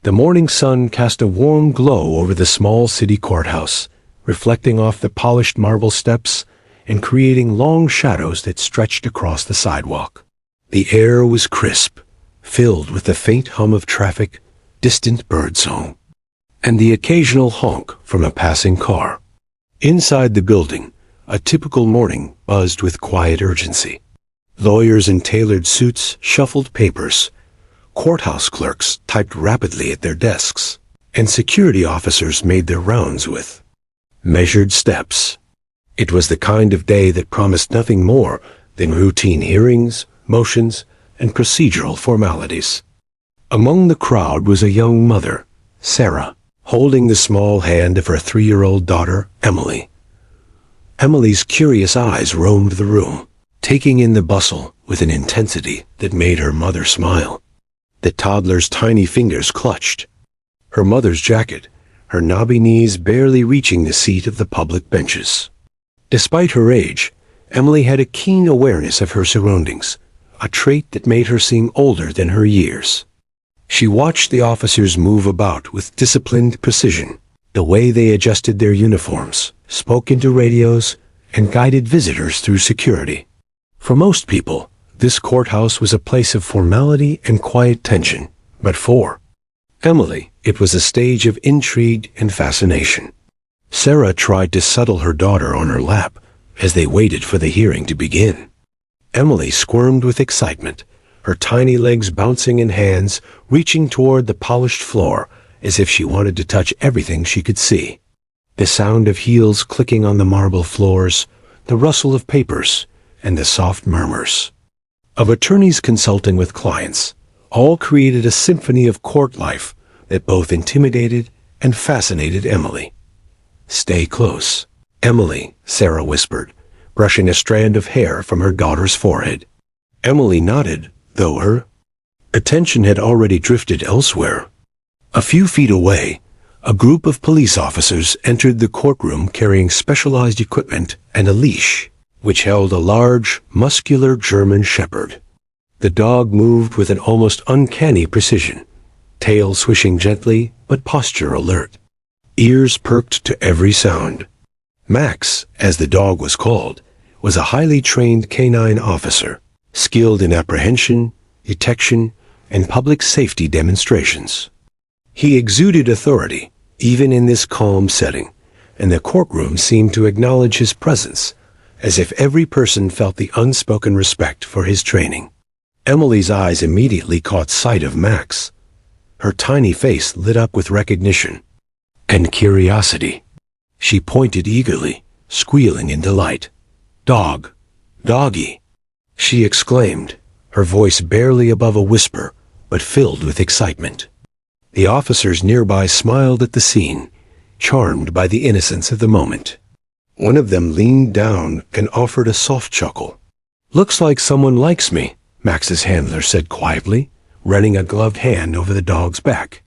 The morning sun cast a warm glow over the small city courthouse, reflecting off the polished marble steps and creating long shadows that stretched across the sidewalk. The air was crisp, filled with the faint hum of traffic, distant birdsong, and the occasional honk from a passing car. Inside the building, a typical morning buzzed with quiet urgency. Lawyers in tailored suits shuffled papers, courthouse clerks typed rapidly at their desks, and security officers made their rounds with measured steps. It was the kind of day that promised nothing more than routine hearings, motions, and procedural formalities. Among the crowd was a young mother, Sarah, holding the small hand of her 3-year-old daughter, Emily. Emily's curious eyes roamed the room, taking in the bustle with an intensity that made her mother smile. The toddler's tiny fingers clutched her mother's jacket, her knobby knees barely reaching the seat of the public benches. Despite her age, Emily had a keen awareness of her surroundings, a trait that made her seem older than her years. She watched the officers move about with disciplined precision, the way they adjusted their uniforms, spoke into radios, and guided visitors through security. For most people, this courthouse was a place of formality and quiet tension, but for Emily, it was a stage of intrigue and fascination. Sarah tried to settle her daughter on her lap as they waited for the hearing to begin. Emily squirmed with excitement, her tiny legs bouncing in hands reaching toward the polished floor as if she wanted to touch everything she could see. The sound of heels clicking on the marble floors, the rustle of papers, and the soft murmurs of attorneys consulting with clients, all created a symphony of court life that both intimidated and fascinated Emily. "Stay close, Emily," Sarah whispered, brushing a strand of hair from her daughter's forehead. Emily nodded, though her attention had already drifted elsewhere. A few feet away, a group of police officers entered the courtroom carrying specialized equipment and a leash, which held a large, muscular German shepherd. The dog moved with an almost uncanny precision, tail swishing gently but posture alert, ears perked to every sound. Max, as the dog was called, was a highly trained canine officer, skilled in apprehension, detection, and public safety demonstrations. He exuded authority, even in this calm setting, and the courtroom seemed to acknowledge his presence, as if every person felt the unspoken respect for his training. Emily's eyes immediately caught sight of Max. Her tiny face lit up with recognition and curiosity. She pointed eagerly, squealing in delight. "Dog! Doggy!" she exclaimed, her voice barely above a whisper, but filled with excitement. The officers nearby smiled at the scene, charmed by the innocence of the moment. One of them leaned down and offered a soft chuckle. "Looks like someone likes me," Max's handler said quietly, running a gloved hand over the dog's back.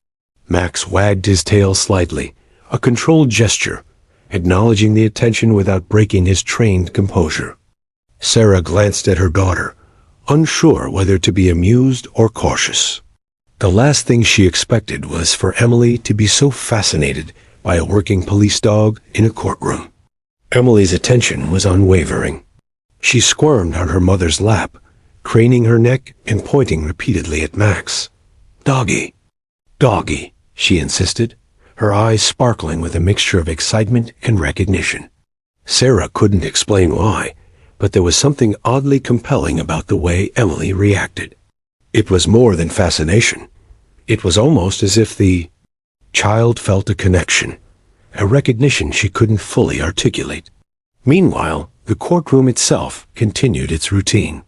Max wagged his tail slightly, a controlled gesture, acknowledging the attention without breaking his trained composure. Sarah glanced at her daughter, unsure whether to be amused or cautious. The last thing she expected was for Emily to be so fascinated by a working police dog in a courtroom. Emily's attention was unwavering. She squirmed on her mother's lap, craning her neck and pointing repeatedly at Max. "Doggy! Doggy!" she insisted, her eyes sparkling with a mixture of excitement and recognition. Sarah couldn't explain why, but there was something oddly compelling about the way Emily reacted. It was more than fascination. It was almost as if the child felt a connection, a recognition she couldn't fully articulate. Meanwhile, the courtroom itself continued its routine.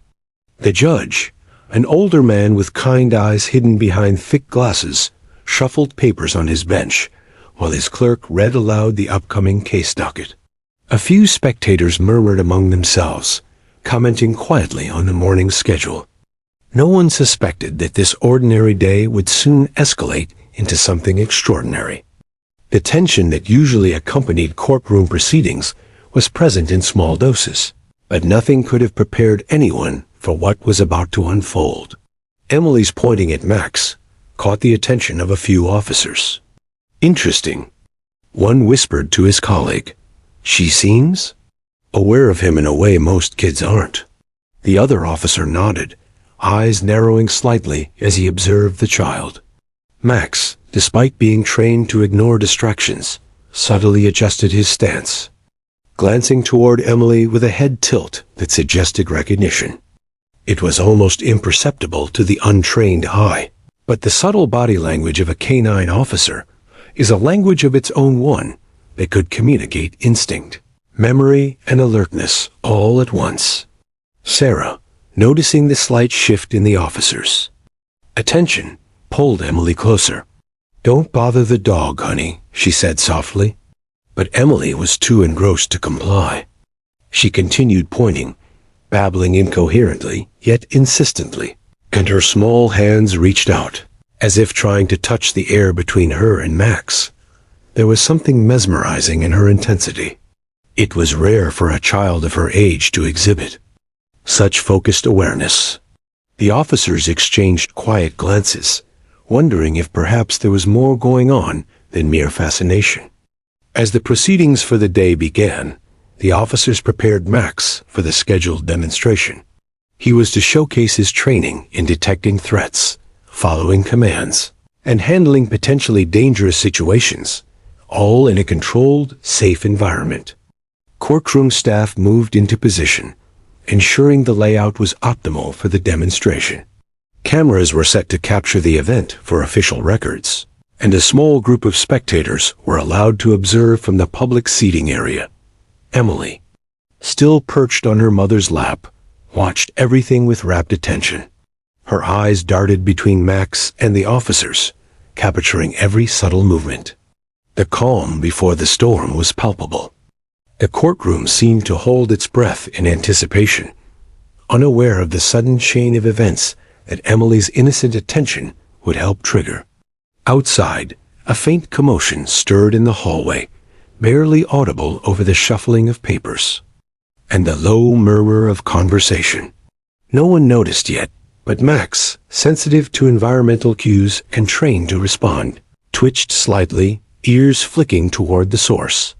The judge, an older man with kind eyes hidden behind thick glasses, shuffled papers on his bench, while his clerk read aloud the upcoming case docket. A few spectators murmured among themselves, commenting quietly on the morning's schedule. No one suspected that this ordinary day would soon escalate into something extraordinary. The tension that usually accompanied courtroom proceedings was present in small doses, but nothing could have prepared anyone for what was about to unfold. Emily's pointing at Max, caught the attention of a few officers. "Interesting," one whispered to his colleague. "She seems aware of him in a way most kids aren't." The other officer nodded, eyes narrowing slightly as he observed the child. Max, despite being trained to ignore distractions, subtly adjusted his stance, glancing toward Emily with a head tilt that suggested recognition. It was almost imperceptible to the untrained eye, but the subtle body language of a canine officer is a language of its own, one that could communicate instinct, memory, and alertness all at once. Sarah, noticing the slight shift in the officer's attention, pulled Emily closer. "Don't bother the dog, honey," she said softly. But Emily was too engrossed to comply. She continued pointing, babbling incoherently, yet insistently, and her small hands reached out, as if trying to touch the air between her and Max. There was something mesmerizing in her intensity. It was rare for a child of her age to exhibit such focused awareness. The officers exchanged quiet glances, wondering if perhaps there was more going on than mere fascination. As the proceedings for the day began, the officers prepared Max for the scheduled demonstration. He was to showcase his training in detecting threats, following commands, and handling potentially dangerous situations, all in a controlled, safe environment. Courtroom staff moved into position, ensuring the layout was optimal for the demonstration. Cameras were set to capture the event for official records, and a small group of spectators were allowed to observe from the public seating area. Emily, still perched on her mother's lap, watched everything with rapt attention. Her eyes darted between Max and the officers, capturing every subtle movement. The calm before the storm was palpable. The courtroom seemed to hold its breath in anticipation, unaware of the sudden chain of events that Emily's innocent attention would help trigger. Outside, a faint commotion stirred in the hallway, barely audible over the shuffling of papers and the low murmur of conversation. No one noticed yet, but Max, sensitive to environmental cues and trained to respond, twitched slightly, ears flicking toward the source.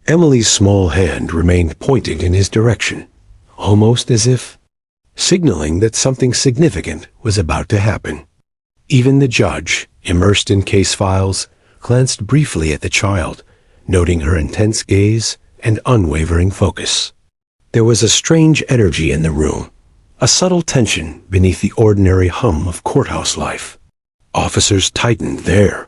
Emily's small hand remained pointed in his direction, almost as if signaling that something significant was about to happen. Even the judge, immersed in case files, glanced briefly at the child, noting her intense gaze and unwavering focus. There was a strange energy in the room, a subtle tension beneath the ordinary hum of courthouse life. Officers tightened their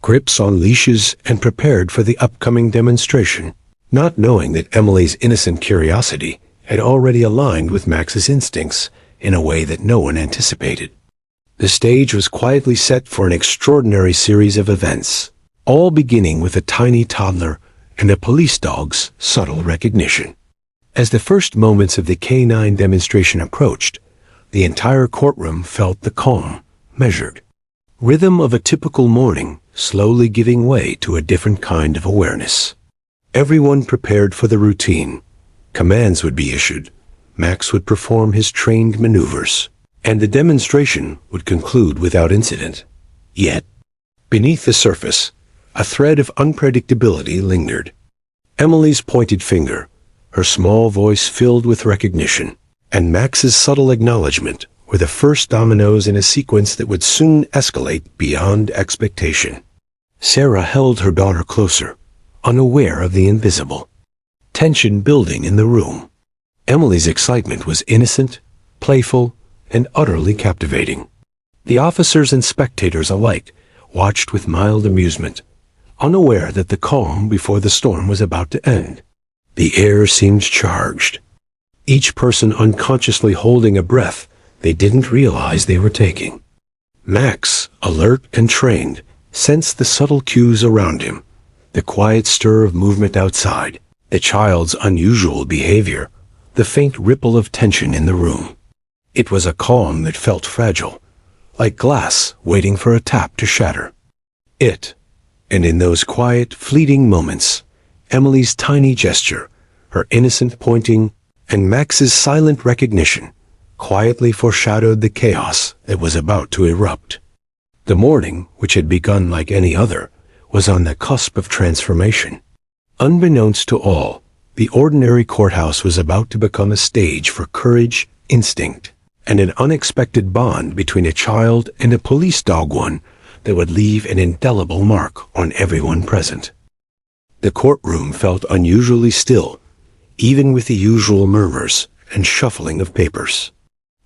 grips on leashes and prepared for the upcoming demonstration, not knowing that Emily's innocent curiosity had already aligned with Max's instincts in a way that no one anticipated. The stage was quietly set for an extraordinary series of events, all beginning with a tiny toddler and a police dog's subtle recognition. As the first moments of the canine demonstration approached, the entire courtroom felt the calm, measured rhythm of a typical morning slowly giving way to a different kind of awareness. Everyone prepared for the routine. Commands would be issued, Max would perform his trained maneuvers, and the demonstration would conclude without incident. Yet, beneath the surface, a thread of unpredictability lingered. Emily's pointed finger, her small voice filled with recognition, and Max's subtle acknowledgement were the first dominoes in a sequence that would soon escalate beyond expectation. Sarah held her daughter closer, unaware of the invisible tension building in the room. Emily's excitement was innocent, playful, and utterly captivating. The officers and spectators alike watched with mild amusement, unaware that the calm before the storm was about to end. The air seemed charged, each person unconsciously holding a breath they didn't realize they were taking. Max, alert and trained, sensed the subtle cues around him, the quiet stir of movement outside, the child's unusual behavior, the faint ripple of tension in the room. It was a calm that felt fragile, like glass waiting for a tap to shatter. And in those quiet, fleeting moments, Emily's tiny gesture, her innocent pointing, and Max's silent recognition quietly foreshadowed the chaos that was about to erupt. The morning, which had begun like any other, was on the cusp of transformation. Unbeknownst to all, the ordinary courthouse was about to become a stage for courage, instinct, and an unexpected bond between a child and a police dog, one that would leave an indelible mark on everyone present. The courtroom felt unusually still, even with the usual murmurs and shuffling of papers.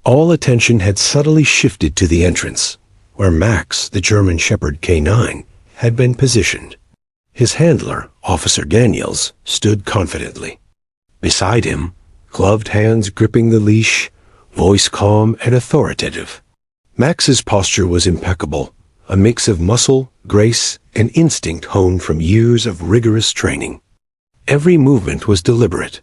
All attention had subtly shifted to the entrance, where Max, the German Shepherd K9, had been positioned. His handler, Officer Daniels, stood confidently. Beside him, gloved hands gripping the leash, voice calm and authoritative. Max's posture was impeccable, a mix of muscle, grace, and instinct honed from years of rigorous training. Every movement was deliberate.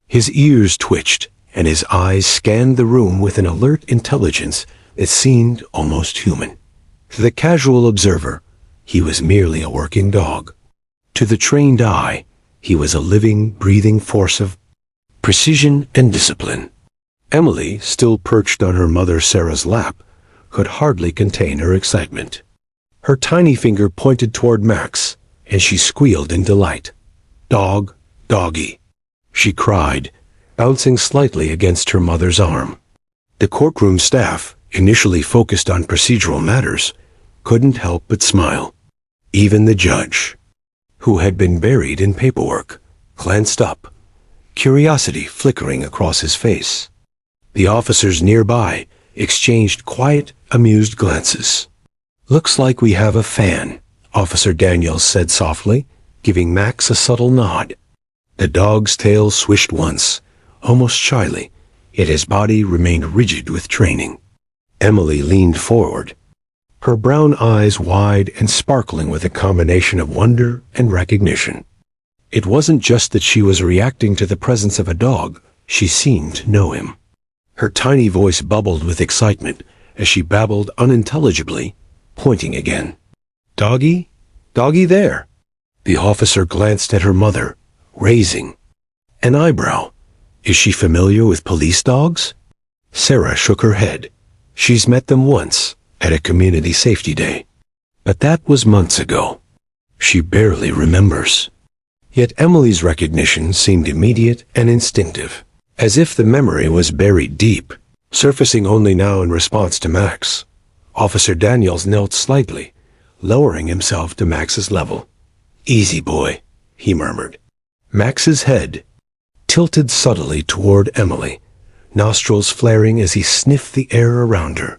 His ears twitched, and his eyes scanned the room with an alert intelligence that seemed almost human. To the casual observer, he was merely a working dog. To the trained eye, he was a living, breathing force of precision and discipline. Emily, still perched on her mother Sarah's lap, could hardly contain her excitement. Her tiny finger pointed toward Max, and she squealed in delight. "Dog, doggy," she cried, bouncing slightly against her mother's arm. The courtroom staff, initially focused on procedural matters, couldn't help but smile. Even the judge, who had been buried in paperwork, glanced up, curiosity flickering across his face. The officers nearby exchanged quiet, amused glances. "Looks like we have a fan," Officer Daniels said softly, giving Max a subtle nod. The dog's tail swished once, almost shyly, yet his body remained rigid with training. Emily leaned forward, her brown eyes wide and sparkling with a combination of wonder and recognition. It wasn't just that she was reacting to the presence of a dog, she seemed to know him. Her tiny voice bubbled with excitement as she babbled unintelligibly, pointing again. "Doggy? Doggy there." The officer glanced at her mother, raising an eyebrow. "Is she familiar with police dogs?" Sarah shook her head. "She's met them once, at a community safety day. But that was months ago. She barely remembers." Yet Emily's recognition seemed immediate and instinctive, as if the memory was buried deep, surfacing only now in response to Max. Officer Daniels knelt slightly, lowering himself to Max's level. "Easy, boy," he murmured. Max's head tilted subtly toward Emily, nostrils flaring as he sniffed the air around her.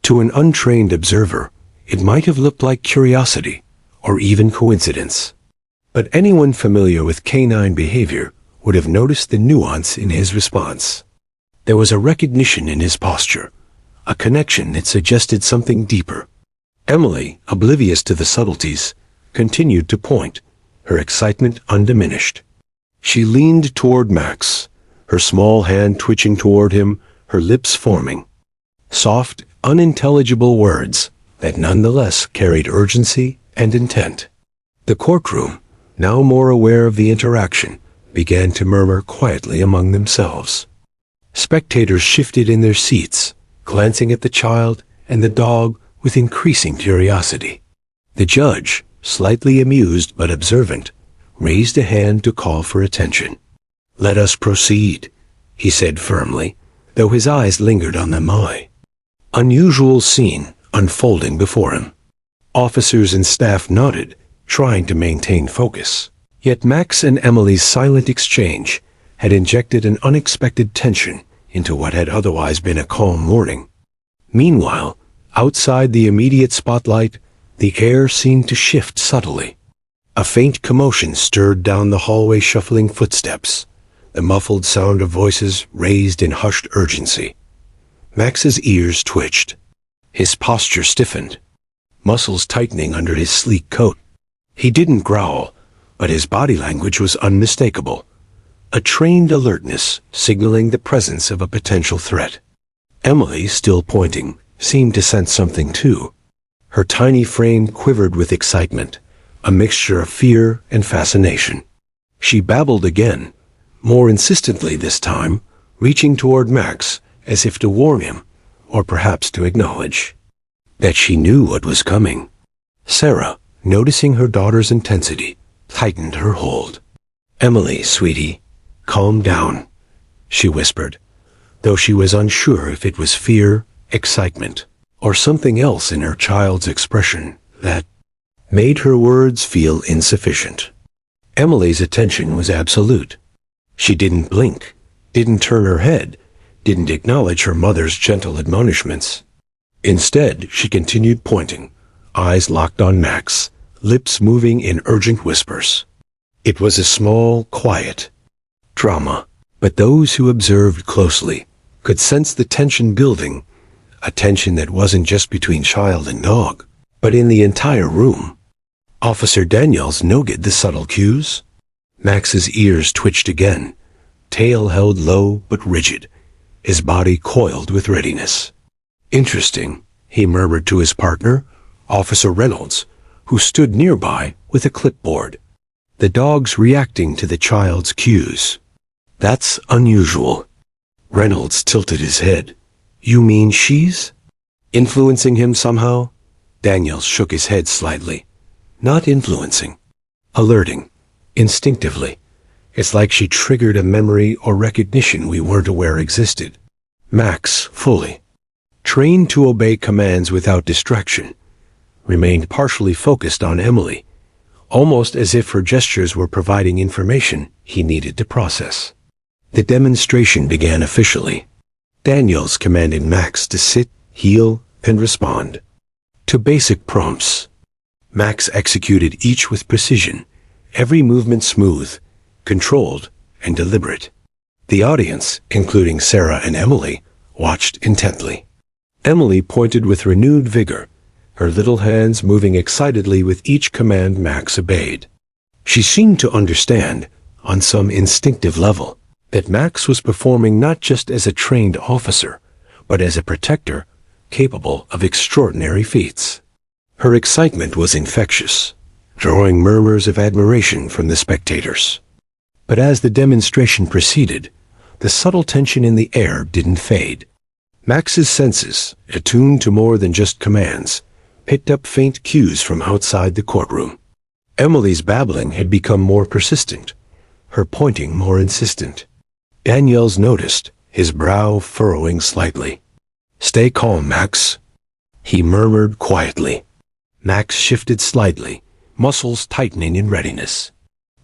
To an untrained observer, it might have looked like curiosity, or even coincidence. But anyone familiar with canine behavior would have noticed the nuance in his response. There was a recognition in his posture, a connection that suggested something deeper. Emily, oblivious to the subtleties, continued to point, her excitement undiminished. She leaned toward Max, her small hand twitching toward him, her lips forming. Soft, unintelligible words that nonetheless carried urgency and intent. The courtroom, now more aware of the interaction, began to murmur quietly among themselves. Spectators shifted in their seats, glancing at the child and the dog with increasing curiosity. The judge, slightly amused but observant, raised a hand to call for attention. "Let us proceed," he said firmly, though his eyes lingered on the Mai. Unusual scene unfolding before him. Officers and staff nodded, trying to maintain focus. Yet Max and Emily's silent exchange had injected an unexpected tension into what had otherwise been a calm morning. Meanwhile, outside the immediate spotlight, the air seemed to shift subtly. A faint commotion stirred down the hallway, shuffling footsteps, the muffled sound of voices raised in hushed urgency. Max's ears twitched. His posture stiffened, muscles tightening under his sleek coat. He didn't growl, but his body language was unmistakable, a trained alertness signaling the presence of a potential threat. Emily, still pointing, seemed to sense something too. Her tiny frame quivered with excitement, a mixture of fear and fascination. She babbled again, more insistently this time, reaching toward Max as if to warn him, or perhaps to acknowledge. that she knew what was coming. Sarah, noticing her daughter's intensity, tightened her hold. "Emily, sweetie, calm down," she whispered, though she was unsure if it was fear, excitement, or something else in her child's expression that made her words feel insufficient. Emily's attention was absolute. She didn't blink, didn't turn her head, didn't acknowledge her mother's gentle admonishments. Instead, she continued pointing, eyes locked on Max, lips moving in urgent whispers. It was a small, quiet drama, but those who observed closely could sense the tension building, a tension that wasn't just between child and dog, but in the entire room. Officer Daniels noted the subtle cues. Max's ears twitched again, tail held low but rigid, his body coiled with readiness. "Interesting," he murmured to his partner, Officer Reynolds, who stood nearby with a clipboard. "The dog's reacting to the child's cues. That's unusual." Reynolds tilted his head. "You mean she's influencing him somehow?" Daniels shook his head slightly. "Not influencing. Alerting. Instinctively. It's like she triggered a memory or recognition we weren't aware existed." Max, fully trained to obey commands without distraction, remained partially focused on Emily, almost as if her gestures were providing information he needed to process. The demonstration began officially. Daniels commanded Max to sit, heel, and respond to basic prompts. Max executed each with precision, every movement smooth, controlled, and deliberate. The audience, including Sarah and Emily, watched intently. Emily pointed with renewed vigor, her little hands moving excitedly with each command Max obeyed. She seemed to understand, on some instinctive level, that Max was performing not just as a trained officer, but as a protector capable of extraordinary feats. Her excitement was infectious, drawing murmurs of admiration from the spectators. But as the demonstration proceeded, the subtle tension in the air didn't fade. Max's senses, attuned to more than just commands, picked up faint cues from outside the courtroom. Emily's babbling had become more persistent, her pointing more insistent. Daniels noticed, his brow furrowing slightly. "Stay calm, Max," he murmured quietly. Max shifted slightly, muscles tightening in readiness.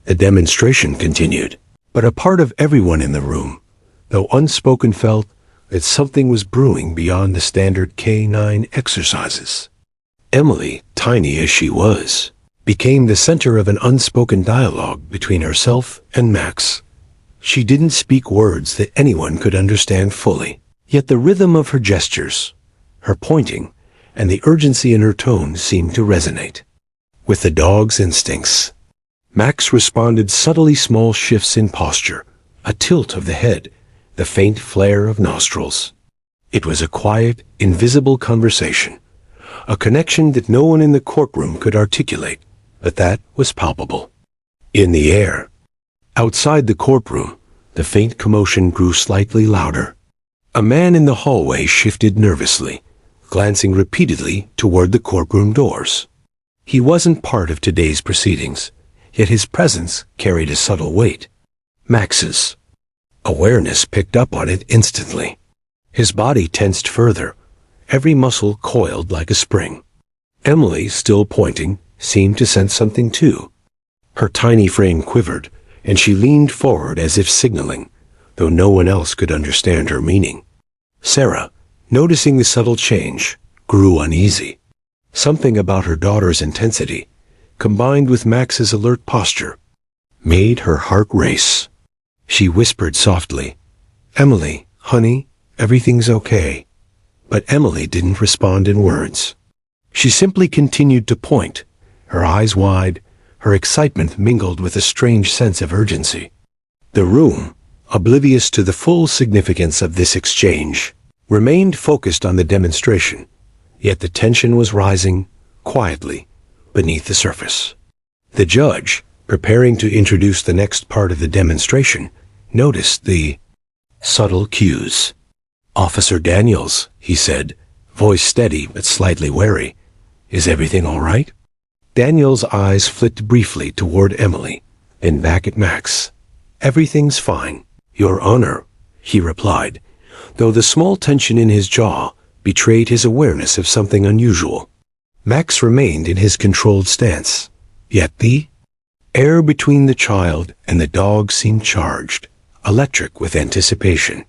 The demonstration continued, but a part of everyone in the room, though unspoken, felt that something was brewing beyond the standard K9 exercises. Emily, tiny as she was, became the center of an unspoken dialogue between herself and Max. She didn't speak words that anyone could understand fully, yet the rhythm of her gestures, her pointing, and the urgency in her tone seemed to resonate with the dog's instincts. Max responded subtly, small shifts in posture, a tilt of the head, the faint flare of nostrils. It was a quiet, invisible conversation, a connection that no one in the courtroom could articulate, but that was palpable. In the air, outside the courtroom, the faint commotion grew slightly louder. A man in the hallway shifted nervously, glancing repeatedly toward the courtroom doors. He wasn't part of today's proceedings, yet his presence carried a subtle weight. Max's awareness picked up on it instantly. His body tensed further, every muscle coiled like a spring. Emily, still pointing, seemed to sense something too. Her tiny frame quivered, and she leaned forward as if signaling, though no one else could understand her meaning. Sarah, noticing the subtle change, grew uneasy. Something about her daughter's intensity, combined with Max's alert posture, made her heart race. She whispered softly, "Emily, honey, everything's okay." But Emily didn't respond in words. She simply continued to point, her eyes wide, her excitement mingled with a strange sense of urgency. The room, oblivious to the full significance of this exchange, remained focused on the demonstration, yet the tension was rising, quietly, beneath the surface. The judge, preparing to introduce the next part of the demonstration, noticed the subtle cues. "Officer Daniels," he said, voice steady but slightly wary. "Is everything all right?" Daniel's eyes flicked briefly toward Emily, then back at Max. "Everything's fine, Your Honor," he replied, though the small tension in his jaw betrayed his awareness of something unusual. Max remained in his controlled stance, yet the air between the child and the dog seemed charged, electric with anticipation.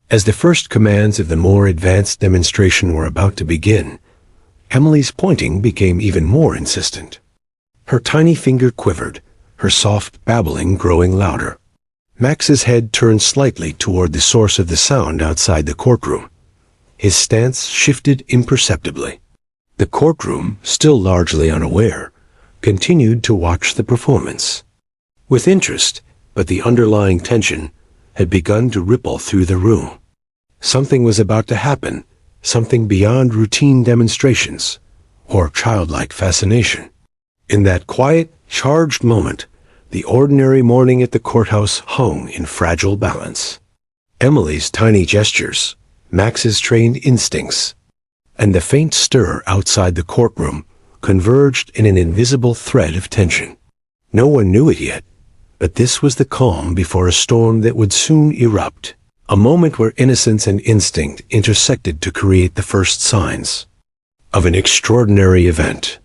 As the first commands of the more advanced demonstration were about to begin, Emily's pointing became even more insistent. Her tiny finger quivered, her soft babbling growing louder. Max's head turned slightly toward the source of the sound outside the courtroom. His stance shifted imperceptibly. The courtroom, still largely unaware, continued to watch the performance. With interest, but the underlying tension had begun to ripple through the room. Something was about to happen, something beyond routine demonstrations or childlike fascination. In that quiet, charged moment, the ordinary morning at the courthouse hung in fragile balance. Emily's tiny gestures, Max's trained instincts, and the faint stir outside the courtroom converged in an invisible thread of tension. No one knew it yet, but this was the calm before a storm that would soon erupt, a moment where innocence and instinct intersected to create the first signs of an extraordinary event.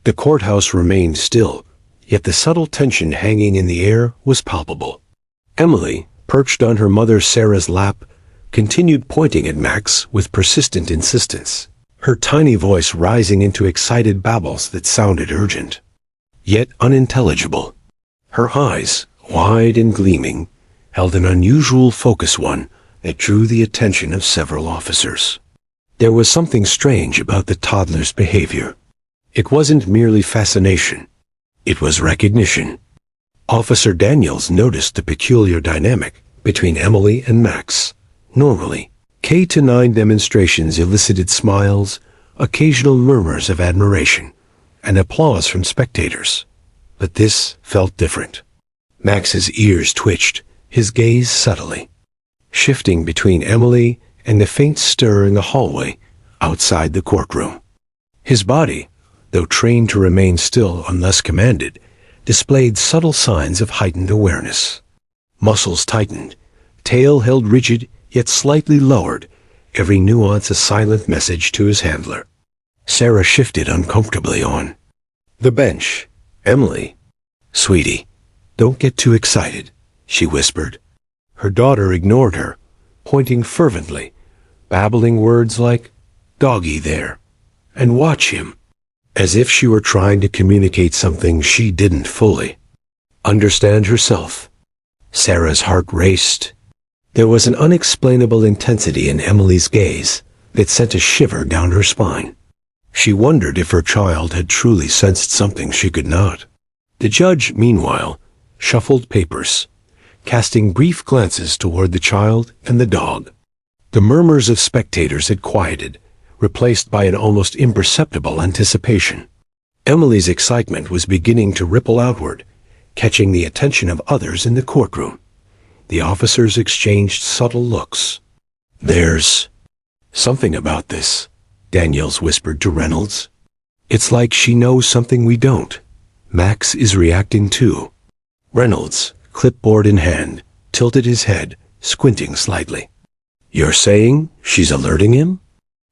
The courthouse remained still, yet the subtle tension hanging in the air was palpable. Emily, perched on her mother Sarah's lap, continued pointing at Max with persistent insistence, her tiny voice rising into excited babbles that sounded urgent, yet unintelligible. Her eyes, wide and gleaming, held an unusual focus, one that drew the attention of several officers. There was something strange about the toddler's behavior. It wasn't merely fascination. It was recognition. Officer Daniels noticed the peculiar dynamic between Emily and Max. Normally, K-9 demonstrations elicited smiles, occasional murmurs of admiration, and applause from spectators. But this felt different. Max's ears twitched, his gaze subtly, shifting between Emily and the faint stir in the hallway outside the courtroom. His body, though trained to remain still unless commanded, displayed subtle signs of heightened awareness. Muscles tightened, tail held rigid yet slightly lowered, every nuance a silent message to his handler. Sarah shifted uncomfortably on the bench. "Emily, sweetie, don't get too excited," she whispered. Her daughter ignored her, pointing fervently, babbling words like, "Doggy there," and "watch him," as if she were trying to communicate something she didn't fully understand herself. Sarah's heart raced. There was an unexplainable intensity in Emily's gaze that sent a shiver down her spine. She wondered if her child had truly sensed something she could not. The judge, meanwhile, shuffled papers, casting brief glances toward the child and the dog. The murmurs of spectators had quieted, replaced by an almost imperceptible anticipation. Emily's excitement was beginning to ripple outward, catching the attention of others in the courtroom. The officers exchanged subtle looks. "There's something about this," Daniels whispered to Reynolds. "It's like she knows something we don't. Max is reacting too." Reynolds, clipboard in hand, tilted his head, squinting slightly. "You're saying she's alerting him?"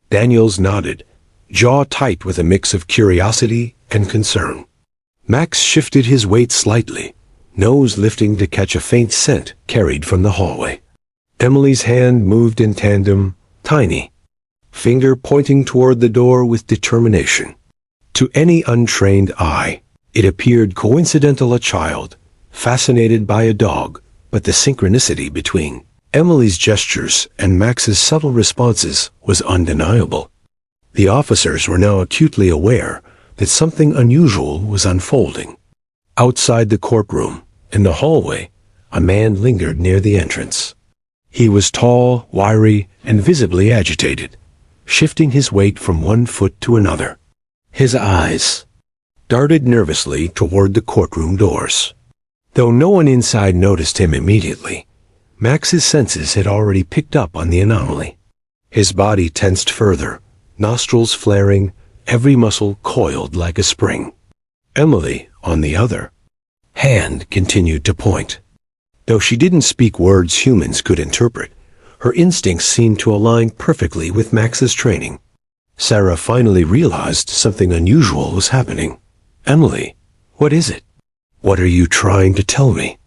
Daniels nodded, jaw tight with a mix of curiosity and concern. Max shifted his weight slightly, nose lifting to catch a faint scent carried from the hallway. Emily's hand moved in tandem, tiny, finger pointing toward the door with determination. To any untrained eye, it appeared coincidental, a child, fascinated by a dog, but the synchronicity between Emily's gestures and Max's subtle responses was undeniable. The officers were now acutely aware that something unusual was unfolding. Outside the courtroom, in the hallway, a man lingered near the entrance. He was tall, wiry, and visibly agitated, shifting his weight from one foot to another. His eyes darted nervously toward the courtroom doors. Though no one inside noticed him immediately, Max's senses had already picked up on the anomaly. His body tensed further, nostrils flaring, every muscle coiled like a spring. Emily, on the other hand, continued to point. Though she didn't speak words humans could interpret, her instincts seemed to align perfectly with Max's training. Sarah finally realized something unusual was happening. "Emily, what is it? What are you trying to tell me?"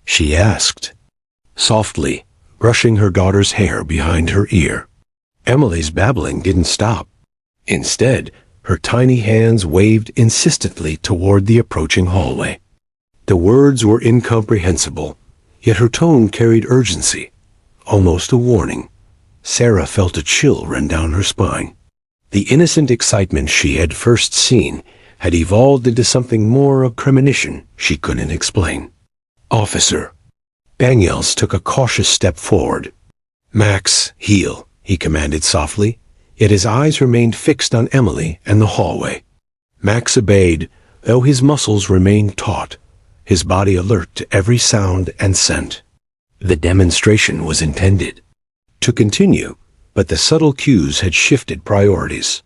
she asked, softly, brushing her daughter's hair behind her ear. Emily's babbling didn't stop. Instead, her tiny hands waved insistently toward the approaching hallway. The words were incomprehensible, yet her tone carried urgency, almost a warning. Sarah felt a chill run down her spine. The innocent excitement she had first seen had evolved into something more of premonition she couldn't explain. "Officer." Daniels took a cautious step forward. "Max, heel," he commanded softly, yet his eyes remained fixed on Emily and the hallway. Max obeyed, though his muscles remained taut, his body alert to every sound and scent. The demonstration was intended to continue, but the subtle cues had shifted priorities.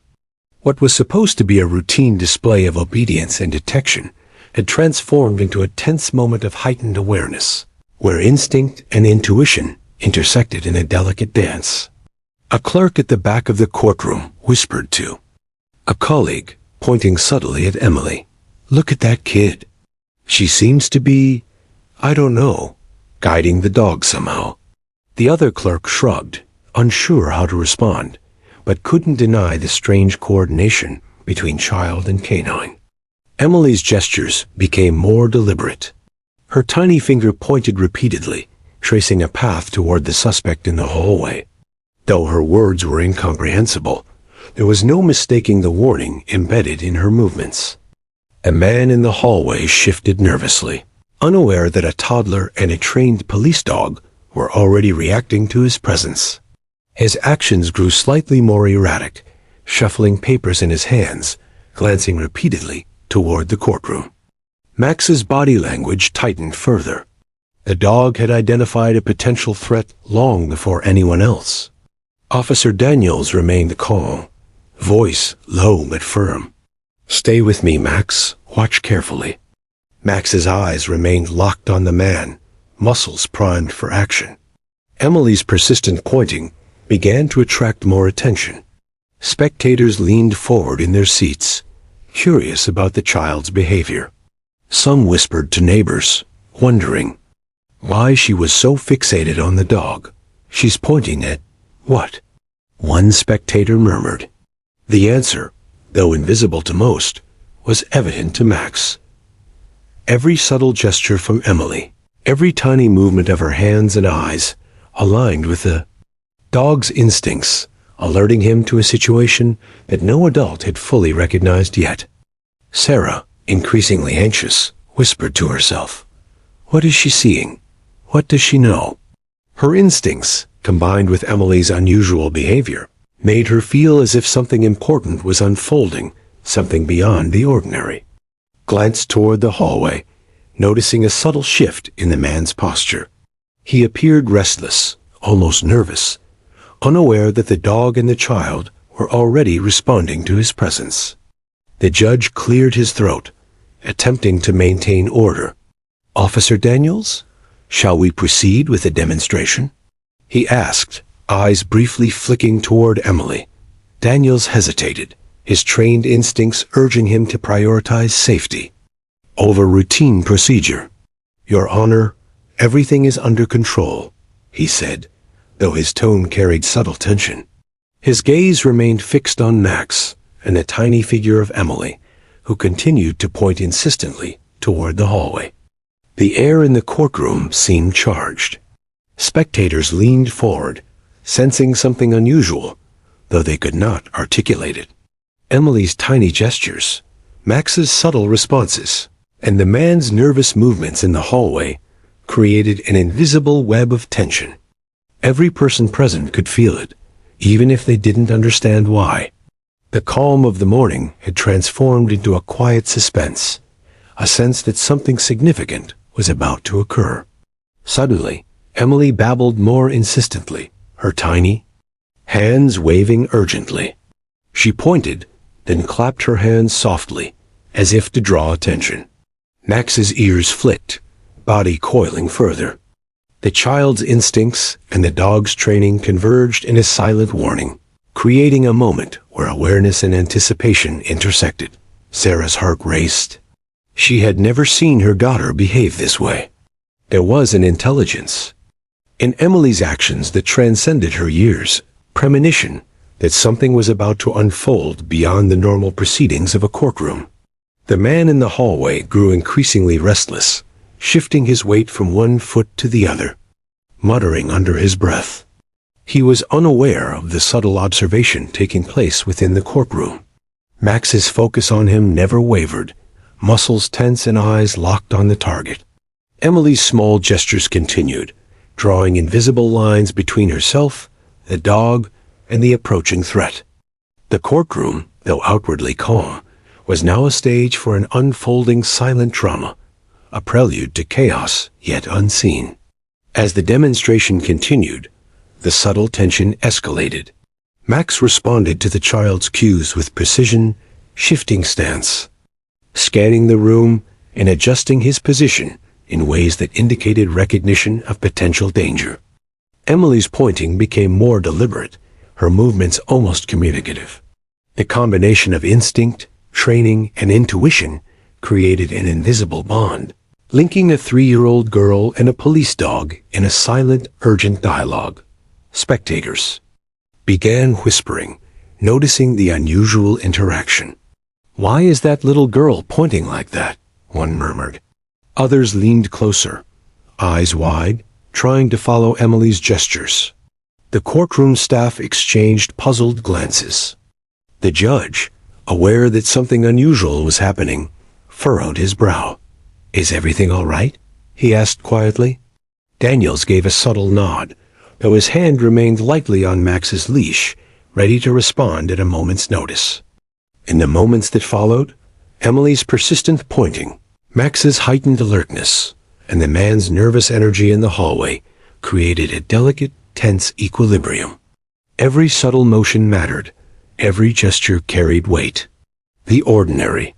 What was supposed to be a routine display of obedience and detection had transformed into a tense moment of heightened awareness, where instinct and intuition intersected in a delicate dance. A clerk at the back of the courtroom whispered to a colleague, pointing subtly at Emily, "Look at that kid. She seems to be, I don't know, guiding the dog somehow." The other clerk shrugged, unsure how to respond, but couldn't deny the strange coordination between child and canine. Emily's gestures became more deliberate. Her tiny finger pointed repeatedly, tracing a path toward the suspect in the hallway. Though her words were incomprehensible, there was no mistaking the warning embedded in her movements. A man in the hallway shifted nervously, unaware that a toddler and a trained police dog were already reacting to his presence. His actions grew slightly more erratic, shuffling papers in his hands, glancing repeatedly toward the courtroom. Max's body language tightened further. The dog had identified a potential threat long before anyone else. Officer Daniels remained calm, voice low but firm. "Stay with me, Max. Watch carefully." Max's eyes remained locked on the man, muscles primed for action. Emily's persistent pointing began to attract more attention. Spectators leaned forward in their seats, curious about the child's behavior. Some whispered to neighbors, wondering why she was so fixated on the dog. "She's pointing at what?" one spectator murmured. The answer, though invisible to most, was evident to Max. Every subtle gesture from Emily, every tiny movement of her hands and eyes, aligned with the dog's instincts, alerting him to a situation that no adult had fully recognized yet. Sarah, increasingly anxious, whispered to herself, "What is she seeing? What does she know?" Her instincts, combined with Emily's unusual behavior, made her feel as if something important was unfolding, something beyond the ordinary. Glanced toward the hallway, noticing a subtle shift in the man's posture. He appeared restless, almost nervous, unaware that the dog and the child were already responding to his presence. The judge cleared his throat, attempting to maintain order. "Officer Daniels, shall we proceed with the demonstration?" he asked, eyes briefly flicking toward Emily. Daniels hesitated, his trained instincts urging him to prioritize safety over routine procedure. "Your Honor, everything is under control," he said, though his tone carried subtle tension. His gaze remained fixed on Max and the tiny figure of Emily, who continued to point insistently toward the hallway. The air in the courtroom seemed charged. Spectators leaned forward, sensing something unusual, though they could not articulate it. Emily's tiny gestures, Max's subtle responses, and the man's nervous movements in the hallway created an invisible web of tension. Every person present could feel it, even if they didn't understand why. The calm of the morning had transformed into a quiet suspense, a sense that something significant was about to occur. Suddenly, Emily babbled more insistently, her tiny hands waving urgently. She pointed, then clapped her hands softly, as if to draw attention. Max's ears flicked, body coiling further. The child's instincts and the dog's training converged in a silent warning, creating a moment where awareness and anticipation intersected. Sarah's heart raced. She had never seen her daughter behave this way. There was an intelligence in Emily's actions that transcended her years, premonition that something was about to unfold beyond the normal proceedings of a courtroom. The man in the hallway grew increasingly restless, shifting his weight from one foot to the other, muttering under his breath. He was unaware of the subtle observation taking place within the courtroom. Max's focus on him never wavered, muscles tense and eyes locked on the target. Emily's small gestures continued, drawing invisible lines between herself, the dog, and the approaching threat. The courtroom, though outwardly calm, was now a stage for an unfolding silent drama, a prelude to chaos yet unseen. As the demonstration continued, the subtle tension escalated. Max responded to the child's cues with precision, shifting stance, scanning the room and adjusting his position in ways that indicated recognition of potential danger. Emily's pointing became more deliberate, her movements almost communicative. The combination of instinct, training, and intuition created an invisible bond, linking a 3-year-old girl and a police dog in a silent, urgent dialogue. Spectators began whispering, noticing the unusual interaction. "Why is that little girl pointing like that?" one murmured. Others leaned closer, eyes wide, trying to follow Emily's gestures. The courtroom staff exchanged puzzled glances. The judge, aware that something unusual was happening, furrowed his brow. "Is everything all right?" he asked quietly. Daniels gave a subtle nod, though his hand remained lightly on Max's leash, ready to respond at a moment's notice. In the moments that followed, Emily's persistent pointing, Max's heightened alertness, and the man's nervous energy in the hallway created a delicate, tense equilibrium. Every subtle motion mattered, every gesture carried weight. The ordinary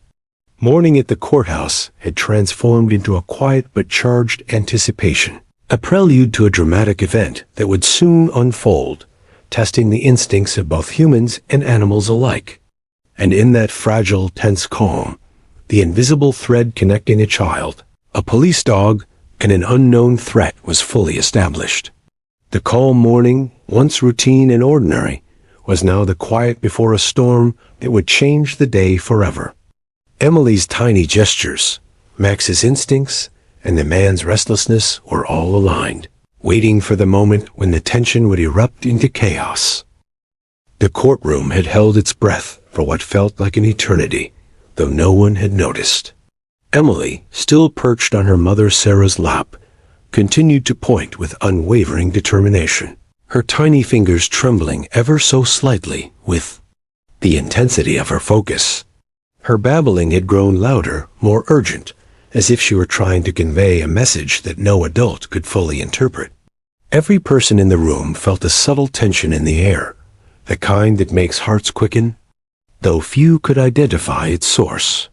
morning at the courthouse had transformed into a quiet but charged anticipation, a prelude to a dramatic event that would soon unfold, testing the instincts of both humans and animals alike. And in that fragile, tense calm, the invisible thread connecting a child, a police dog, and an unknown threat was fully established. The calm morning, once routine and ordinary, was now the quiet before a storm that would change the day forever. Emily's tiny gestures, Max's instincts, and the man's restlessness were all aligned, waiting for the moment when the tension would erupt into chaos. The courtroom had held its breath for what felt like an eternity, though no one had noticed. Emily, still perched on her mother Sarah's lap, continued to point with unwavering determination, her tiny fingers trembling ever so slightly with the intensity of her focus. Her babbling had grown louder, more urgent, as if she were trying to convey a message that no adult could fully interpret. Every person in the room felt a subtle tension in the air, the kind that makes hearts quicken, though few could identify its source.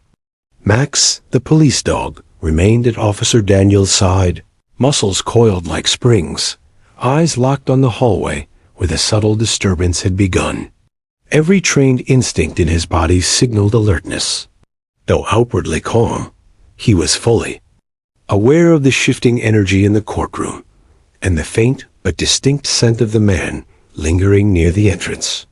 Max, the police dog, remained at Officer Daniels' side, muscles coiled like springs, eyes locked on the hallway where the subtle disturbance had begun. Every trained instinct in his body signaled alertness. Though outwardly calm, he was fully aware of the shifting energy in the courtroom and the faint but distinct scent of the man lingering near the entrance.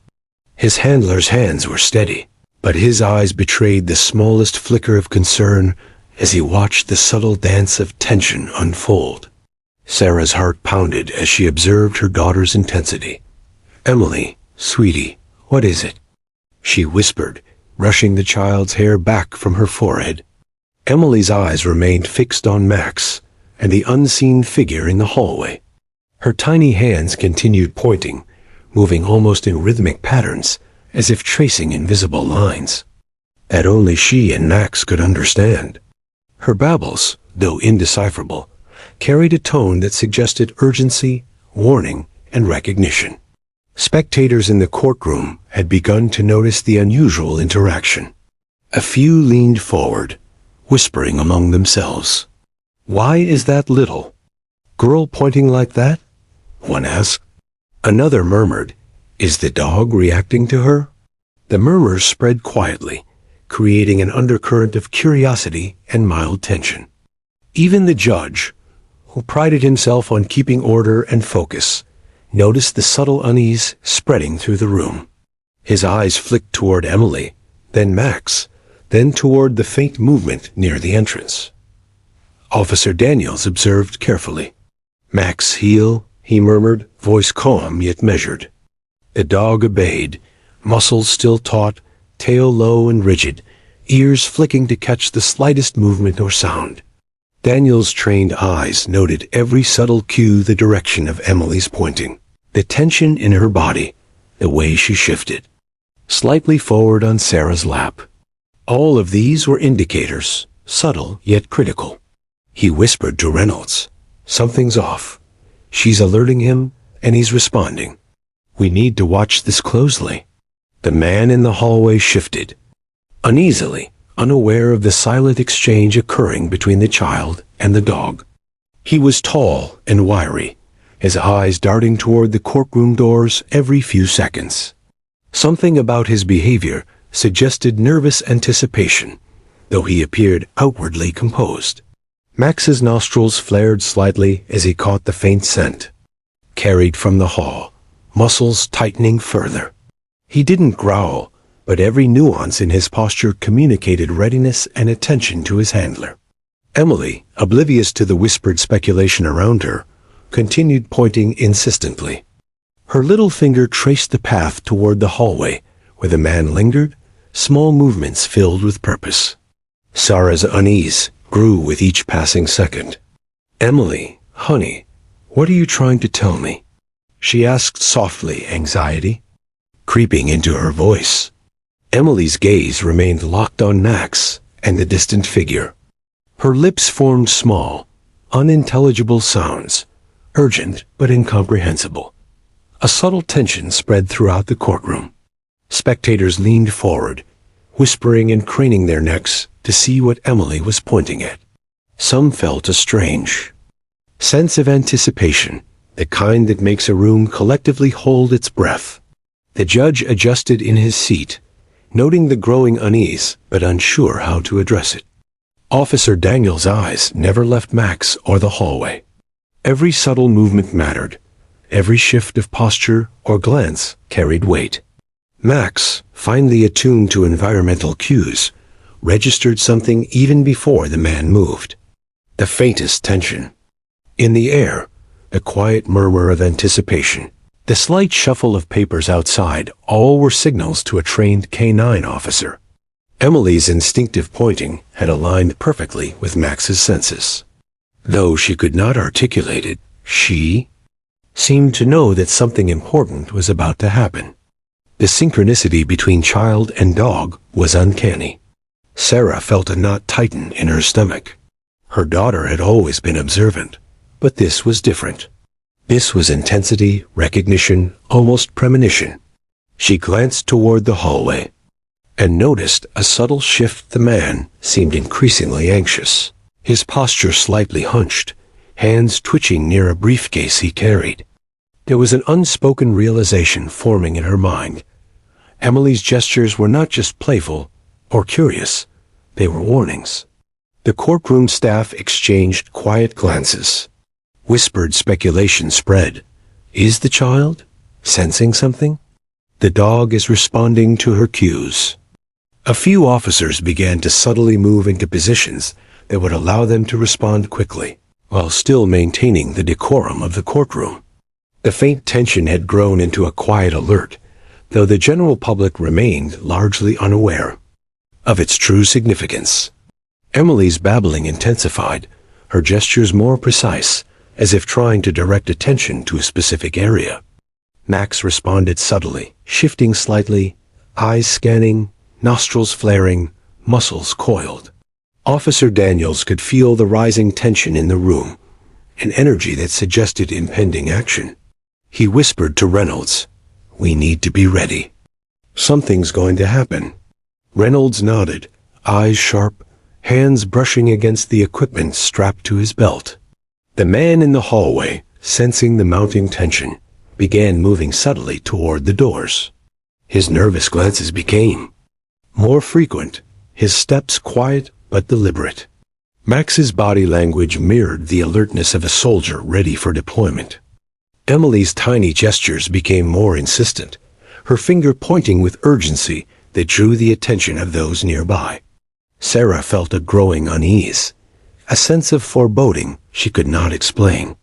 His handler's hands were steady, but his eyes betrayed the smallest flicker of concern as he watched the subtle dance of tension unfold. Sarah's heart pounded as she observed her daughter's intensity. "Emily, sweetie, what is it?" she whispered, brushing the child's hair back from her forehead. Emily's eyes remained fixed on Max and the unseen figure in the hallway. Her tiny hands continued pointing, moving almost in rhythmic patterns, as if tracing invisible lines that only she and Max could understand. Her babbles, though indecipherable, carried a tone that suggested urgency, warning, and recognition. Spectators in the courtroom had begun to notice the unusual interaction. A few leaned forward, whispering among themselves. "Why is that little girl pointing like that?" one asked. Another murmured, "Is the dog reacting to her?" The murmurs spread quietly, creating an undercurrent of curiosity and mild tension. Even the judge, who prided himself on keeping order and focus, noticed the subtle unease spreading through the room. His eyes flicked toward Emily, then Max, then toward the faint movement near the entrance. Officer Daniels observed carefully. "Max heel," he murmured, voice calm yet measured. The dog obeyed, muscles still taut, tail low and rigid, ears flicking to catch the slightest movement or sound. Daniel's trained eyes noted every subtle cue the direction of Emily's pointing, the tension in her body, the way she shifted slightly forward on Sarah's lap. All of these were indicators, subtle yet critical. He whispered to Reynolds, "Something's off. She's alerting him, and he's responding. We need to watch this closely." The man in the hallway shifted, uneasily, unaware of the silent exchange occurring between the child and the dog. He was tall and wiry, his eyes darting toward the courtroom doors every few seconds. Something about his behavior suggested nervous anticipation, though he appeared outwardly composed. Max's nostrils flared slightly as he caught the faint scent, carried from the hall, muscles tightening further. He didn't growl, but every nuance in his posture communicated readiness and attention to his handler. Emily, oblivious to the whispered speculation around her, continued pointing insistently. Her little finger traced the path toward the hallway, where the man lingered, small movements filled with purpose. Sarah's unease grew with each passing second. "Emily, honey, what are you trying to tell me?" she asked softly, anxiety creeping into her voice. Emily's gaze remained locked on Max and the distant figure. Her lips formed small, unintelligible sounds, urgent but incomprehensible. A subtle tension spread throughout the courtroom. Spectators leaned forward, whispering and craning their necks to see what Emily was pointing at. Some felt a strange sense of anticipation, the kind that makes a room collectively hold its breath. The judge adjusted in his seat, noting the growing unease but unsure how to address it. Officer Daniels' eyes never left Max or the hallway. Every subtle movement mattered. Every shift of posture or glance carried weight. Max, finely attuned to environmental cues, registered something even before the man moved. The faintest tension. In the air, the quiet murmur of anticipation. The slight shuffle of papers outside, all were signals to a trained K-9 officer. Emily's instinctive pointing had aligned perfectly with Max's senses. Though she could not articulate it, she seemed to know that something important was about to happen. The synchronicity between child and dog was uncanny. Sarah felt a knot tighten in her stomach. Her daughter had always been observant, but this was different. This was intensity, recognition, almost premonition. She glanced toward the hallway and noticed a subtle shift. The man seemed increasingly anxious, his posture slightly hunched, hands twitching near a briefcase he carried. There was an unspoken realization forming in her mind. Emily's gestures were not just playful or curious, they were warnings. The courtroom staff exchanged quiet glances. Whispered speculation spread. Is the child sensing something? The dog is responding to her cues. A few officers began to subtly move into positions that would allow them to respond quickly, while still maintaining the decorum of the courtroom. The faint tension had grown into a quiet alert, though the general public remained largely unaware of its true significance. Emily's babbling intensified, her gestures more precise, as if trying to direct attention to a specific area. Max responded subtly, shifting slightly, eyes scanning, nostrils flaring, muscles coiled. Officer Daniels could feel the rising tension in the room, an energy that suggested impending action. He whispered to Reynolds, We need to be ready. Something's going to happen. Reynolds nodded, eyes sharp, hands brushing against the equipment strapped to his belt. The man in the hallway, sensing the mounting tension, began moving subtly toward the doors. His nervous glances became more frequent, his steps quiet but deliberate. Max's body language mirrored the alertness of a soldier ready for deployment. Emily's tiny gestures became more insistent, her finger pointing with urgency that drew the attention of those nearby. Sarah felt a growing unease, a sense of foreboding she could not explain.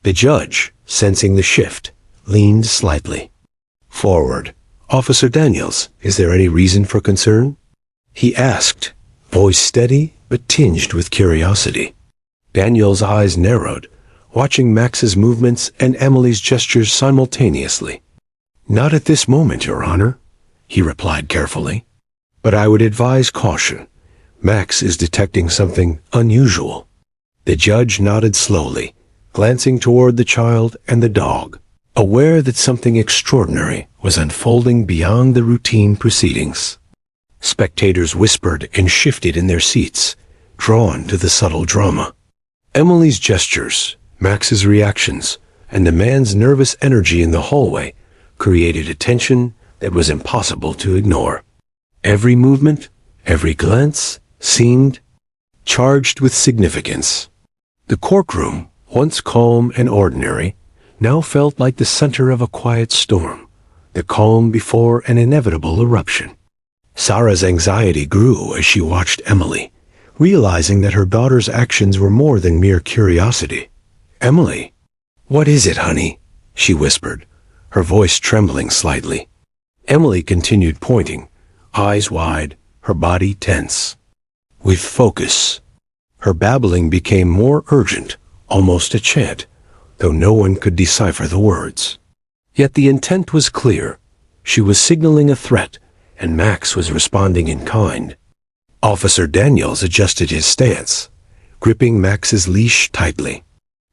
The judge, sensing the shift, leaned slightly forward. "Officer Daniels, is there any reason for concern?" he asked, voice steady but tinged with curiosity. Daniels' eyes narrowed, watching Max's movements and Emily's gestures simultaneously. "Not at this moment, Your Honor," he replied carefully. "But I would advise caution. Max is detecting something unusual." The judge nodded slowly, glancing toward the child and the dog, aware that something extraordinary was unfolding beyond the routine proceedings. Spectators whispered and shifted in their seats, drawn to the subtle drama. Emily's gestures, Max's reactions, and the man's nervous energy in the hallway created a tension that was impossible to ignore. Every movement, every glance, seemed charged with significance. The courtroom, once calm and ordinary, now felt like the center of a quiet storm, the calm before an inevitable eruption. Sarah's anxiety grew as she watched Emily, realizing that her daughter's actions were more than mere curiosity. "Emily, what is it, honey?" she whispered, her voice trembling slightly. Emily continued pointing, eyes wide, her body tense. "With focus." Her babbling became more urgent, almost a chant, though no one could decipher the words. Yet the intent was clear. She was signaling a threat, and Max was responding in kind. Officer Daniels adjusted his stance, gripping Max's leash tightly.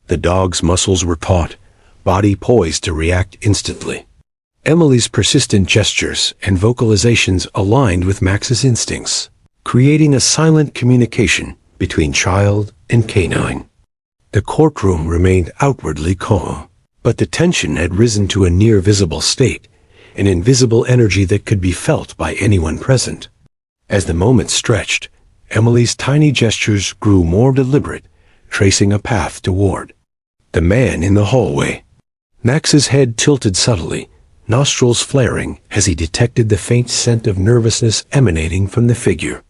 The dog's muscles were taut, body poised to react instantly. Emily's persistent gestures and vocalizations aligned with Max's instincts, creating a silent communication between child and canine. The courtroom remained outwardly calm, but the tension had risen to a near-visible state, an invisible energy that could be felt by anyone present. As the moment stretched, Emily's tiny gestures grew more deliberate, tracing a path toward the man in the hallway. Max's head tilted subtly, nostrils flaring as he detected the faint scent of nervousness emanating from the figure.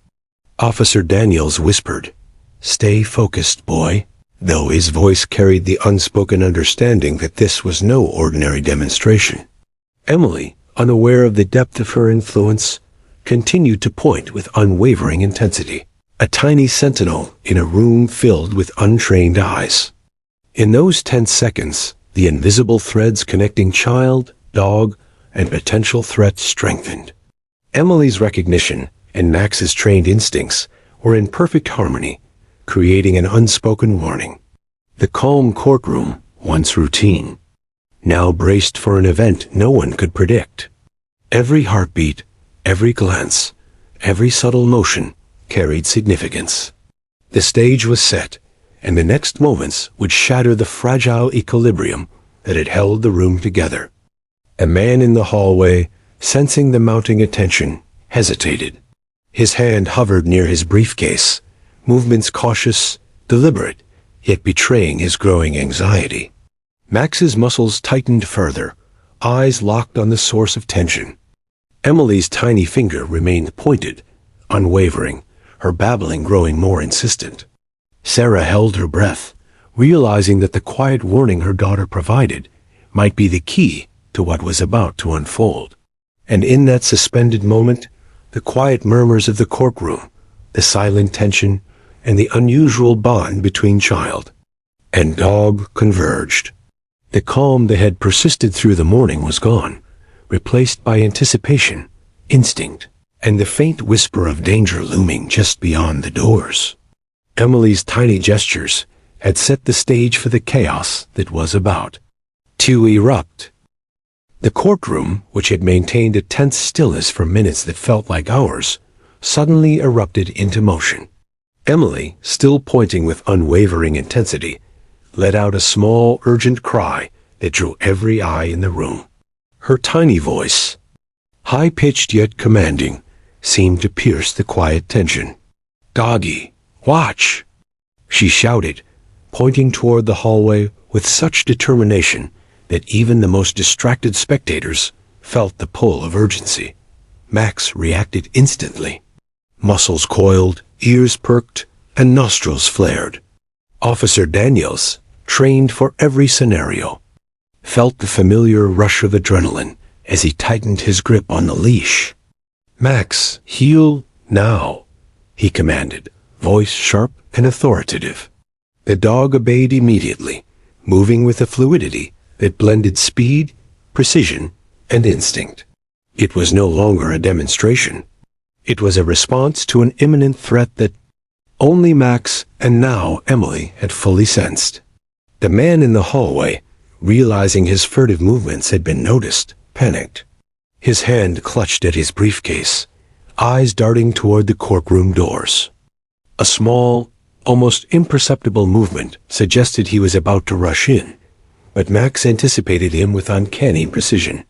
Officer Daniels whispered, "Stay focused, boy," though his voice carried the unspoken understanding that this was no ordinary demonstration. Emily, unaware of the depth of her influence, continued to point with unwavering intensity, a tiny sentinel in a room filled with untrained eyes. In those tense seconds, the invisible threads connecting child, dog, and potential threat strengthened. Emily's recognition and Max's trained instincts were in perfect harmony, creating an unspoken warning. The calm courtroom, once routine, now braced for an event no one could predict. Every heartbeat, every glance, every subtle motion carried significance. The stage was set, and the next moments would shatter the fragile equilibrium that had held the room together. A man in the hallway, sensing the mounting attention, hesitated. His hand hovered near his briefcase, movements cautious, deliberate, yet betraying his growing anxiety. Max's muscles tightened further, eyes locked on the source of tension. Emily's tiny finger remained pointed, unwavering, her babbling growing more insistent. Sarah held her breath, realizing that the quiet warning her daughter provided might be the key to what was about to unfold. And in that suspended moment, the quiet murmurs of the courtroom, the silent tension, and the unusual bond between child and dog converged. The calm that had persisted through the morning was gone, replaced by anticipation, instinct, and the faint whisper of danger looming just beyond the doors. Emily's tiny gestures had set the stage for the chaos that was about to erupt. The courtroom, which had maintained a tense stillness for minutes that felt like hours, suddenly erupted into motion. Emily, still pointing with unwavering intensity, let out a small, urgent cry that drew every eye in the room. Her tiny voice, high-pitched yet commanding, seemed to pierce the quiet tension. "Doggy, watch!" she shouted, pointing toward the hallway with such determination that even the most distracted spectators felt the pull of urgency. Max reacted instantly. Muscles coiled, ears perked, and nostrils flared. Officer Daniels, trained for every scenario, felt the familiar rush of adrenaline as he tightened his grip on the leash. "Max, heel now," he commanded, voice sharp and authoritative. The dog obeyed immediately, moving with a fluidity that blended speed, precision, and instinct. It was no longer a demonstration. It was a response to an imminent threat that only Max and now Emily had fully sensed. The man in the hallway, realizing his furtive movements had been noticed, panicked. His hand clutched at his briefcase, eyes darting toward the courtroom doors. A small, almost imperceptible movement suggested he was about to rush in, but Max anticipated him with uncanny precision.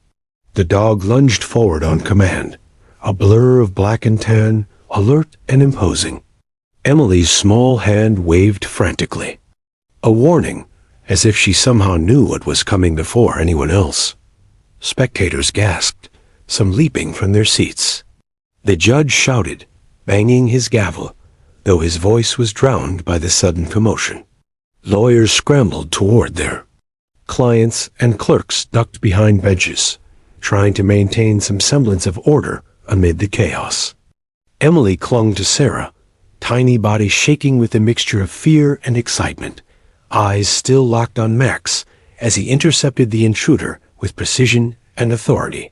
The dog lunged forward on command, a blur of black and tan, alert and imposing. Emily's small hand waved frantically. A warning, as if she somehow knew what was coming before anyone else. Spectators gasped, some leaping from their seats. The judge shouted, banging his gavel, though his voice was drowned by the sudden commotion. Lawyers scrambled toward their clients, and clerks ducked behind benches, trying to maintain some semblance of order amid the chaos. Emily clung to Sarah, tiny body shaking with a mixture of fear and excitement, eyes still locked on Max as he intercepted the intruder with precision and authority.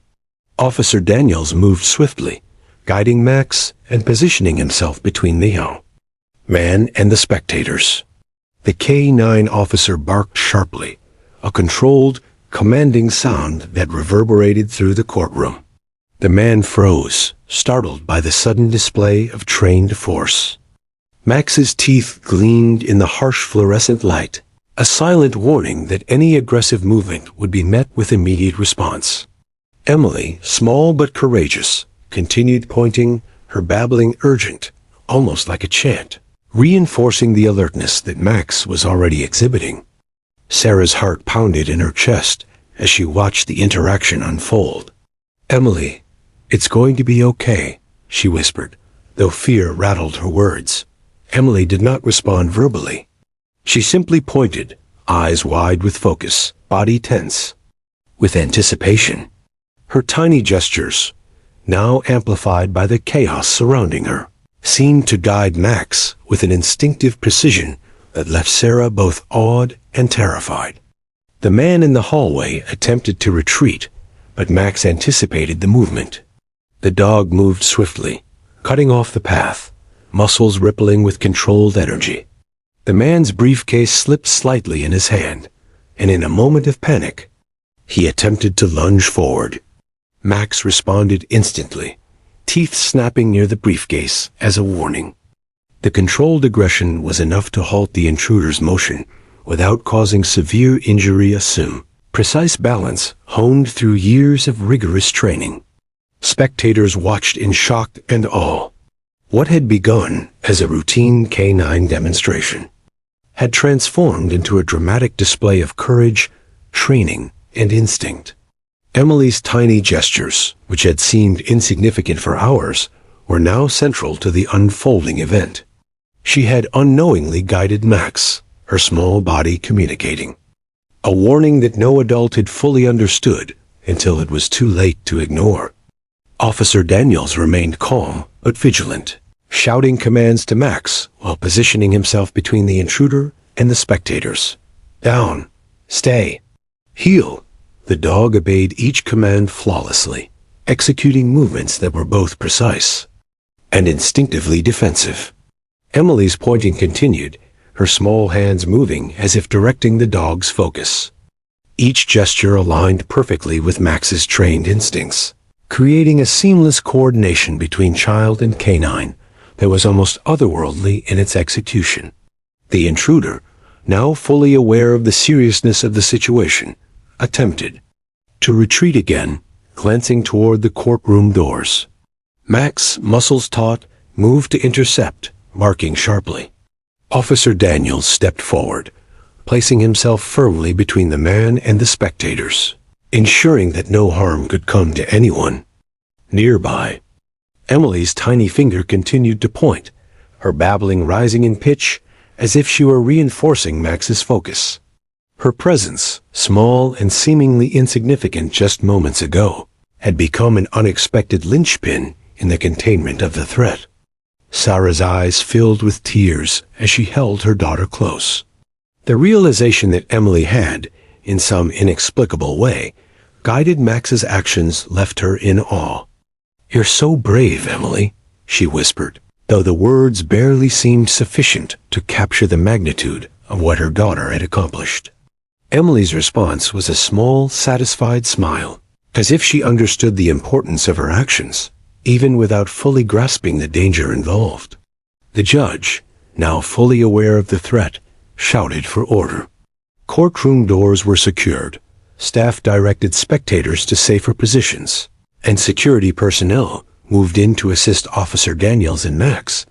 Officer Daniels moved swiftly, guiding Max and positioning himself between the young man and the spectators. The K-9 officer barked sharply, a controlled, commanding sound that reverberated through the courtroom. The man froze, startled by the sudden display of trained force. Max's teeth gleamed in the harsh fluorescent light, a silent warning that any aggressive movement would be met with immediate response. Emily, small but courageous, continued pointing, her babbling urgent, almost like a chant, reinforcing the alertness that Max was already exhibiting. Sarah's heart pounded in her chest as she watched the interaction unfold. "Emily, it's going to be okay," she whispered, though fear rattled her words. Emily did not respond verbally. She simply pointed, eyes wide with focus, body tense, with anticipation. Her tiny gestures, now amplified by the chaos surrounding her, seemed to guide Max with an instinctive precision that left Sarah both awed and terrified. The man in the hallway attempted to retreat, but Max anticipated the movement. The dog moved swiftly, cutting off the path, muscles rippling with controlled energy. The man's briefcase slipped slightly in his hand, and in a moment of panic, he attempted to lunge forward. Max responded instantly, teeth snapping near the briefcase as a warning. The controlled aggression was enough to halt the intruder's motion without causing severe injury. Assume precise balance honed through years of rigorous training. Spectators watched in shock and awe. What had begun as a routine K-9 demonstration had transformed into a dramatic display of courage, training, and instinct. Emily's tiny gestures, which had seemed insignificant for hours, were now central to the unfolding event. She had unknowingly guided Max, her small body communicating. A warning that no adult had fully understood until it was too late to ignore. Officer Daniels remained calm but vigilant, shouting commands to Max while positioning himself between the intruder and the spectators. "Down. Stay. Heel." The dog obeyed each command flawlessly, executing movements that were both precise and instinctively defensive. Emily's pointing continued, her small hands moving as if directing the dog's focus. each gesture aligned perfectly with Max's trained instincts, creating a seamless coordination between child and canine that was almost otherworldly in its execution. The intruder, now fully aware of the seriousness of the situation, attempted to retreat again, glancing toward the courtroom doors. Max, muscles taut, moved to intercept, barking sharply. Officer Daniels stepped forward, placing himself firmly between the man and the spectators, ensuring that no harm could come to anyone. Nearby, Emily's tiny finger continued to point, her babbling rising in pitch as if she were reinforcing Max's focus. Her presence, small and seemingly insignificant just moments ago, had become an unexpected linchpin in the containment of the threat. Sarah's eyes filled with tears as she held her daughter close. The realization that Emily had, in some inexplicable way, guided Max's actions left her in awe. "You're so brave, Emily," she whispered, though the words barely seemed sufficient to capture the magnitude of what her daughter had accomplished. Emily's response was a small, satisfied smile, as if she understood the importance of her actions, even without fully grasping the danger involved. The judge, now fully aware of the threat, shouted for order. Courtroom doors were secured, staff directed spectators to safer positions, and security personnel moved in to assist Officer Daniels and Max.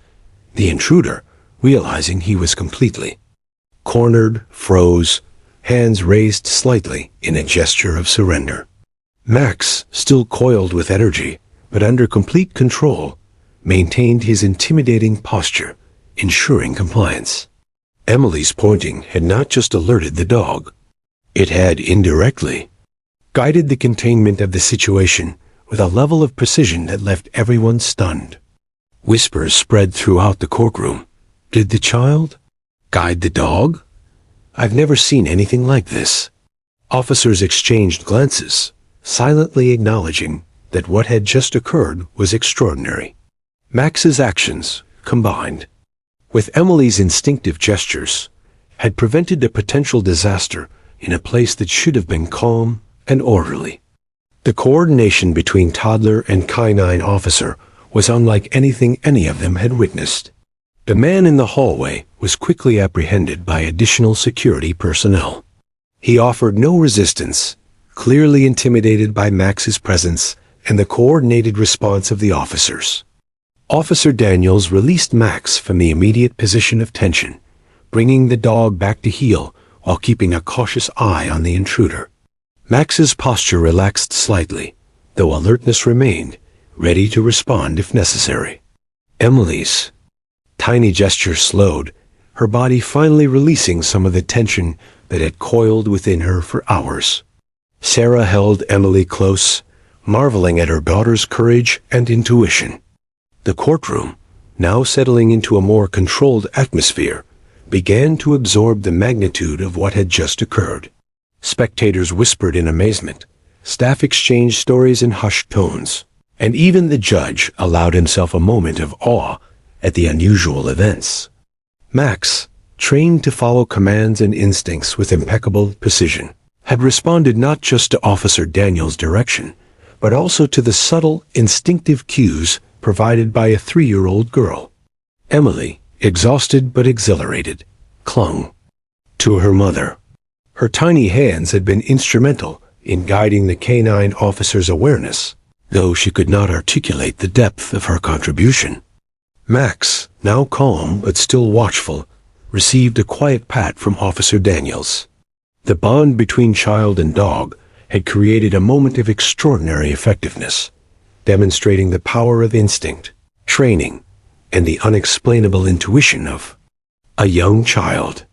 The intruder, realizing he was completely cornered, froze, hands raised slightly in a gesture of surrender. Max, still coiled with energy, but under complete control, maintained his intimidating posture, ensuring compliance. Emily's pointing had not just alerted the dog. It had indirectly guided the containment of the situation with a level of precision that left everyone stunned. Whispers spread throughout the courtroom. Did the child guide the dog? I've never seen anything like this. Officers exchanged glances, silently acknowledging that what had just occurred was extraordinary. Max's actions, combined with Emily's instinctive gestures, had prevented a potential disaster in a place that should have been calm and orderly. The coordination between toddler and canine officer was unlike anything any of them had witnessed. The man in the hallway was quickly apprehended by additional security personnel. He offered no resistance, clearly intimidated by Max's presence and the coordinated response of the officers. Officer Daniels released Max from the immediate position of tension, bringing the dog back to heel while keeping a cautious eye on the intruder. Max's posture relaxed slightly, though alertness remained, ready to respond if necessary. Emily's tiny gesture slowed, her body finally releasing some of the tension that had coiled within her for hours. Sarah held Emily close, marveling at her daughter's courage and intuition. The courtroom, now settling into a more controlled atmosphere, began to absorb the magnitude of what had just occurred. Spectators whispered in amazement, staff exchanged stories in hushed tones, and even the judge allowed himself a moment of awe at the unusual events. Max, trained to follow commands and instincts with impeccable precision, had responded not just to Officer Daniels' direction, but also to the subtle, instinctive cues provided by a 3-year-old girl. Emily, exhausted but exhilarated, clung to her mother. Her tiny hands had been instrumental in guiding the canine officer's awareness, though she could not articulate the depth of her contribution. Max, now calm but still watchful, received a quiet pat from Officer Daniels. The bond between child and dog had created a moment of extraordinary effectiveness, demonstrating the power of instinct, training, and the unexplainable intuition of a young child.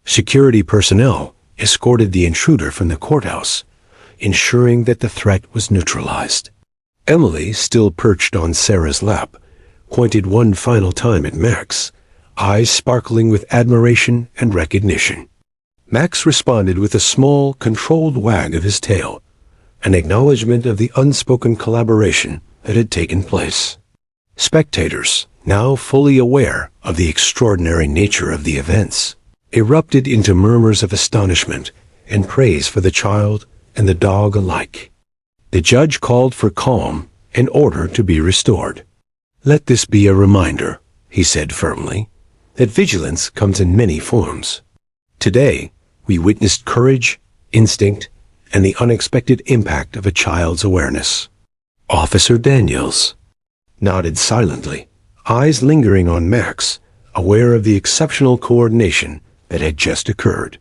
Security personnel escorted the intruder from the courthouse, ensuring that the threat was neutralized. Emily, still perched on Sarah's lap, pointed one final time at Max, eyes sparkling with admiration and recognition. Max responded with a small, controlled wag of his tail, an acknowledgement of the unspoken collaboration that had taken place. Spectators, now fully aware of the extraordinary nature of the events, erupted into murmurs of astonishment and praise for the child and the dog alike. The judge called for calm and order to be restored. "Let this be a reminder," he said firmly, "that vigilance comes in many forms. Today, we witnessed courage, instinct, and the unexpected impact of a child's awareness." Officer Daniels nodded silently, eyes lingering on Max, aware of the exceptional coordination that had just occurred.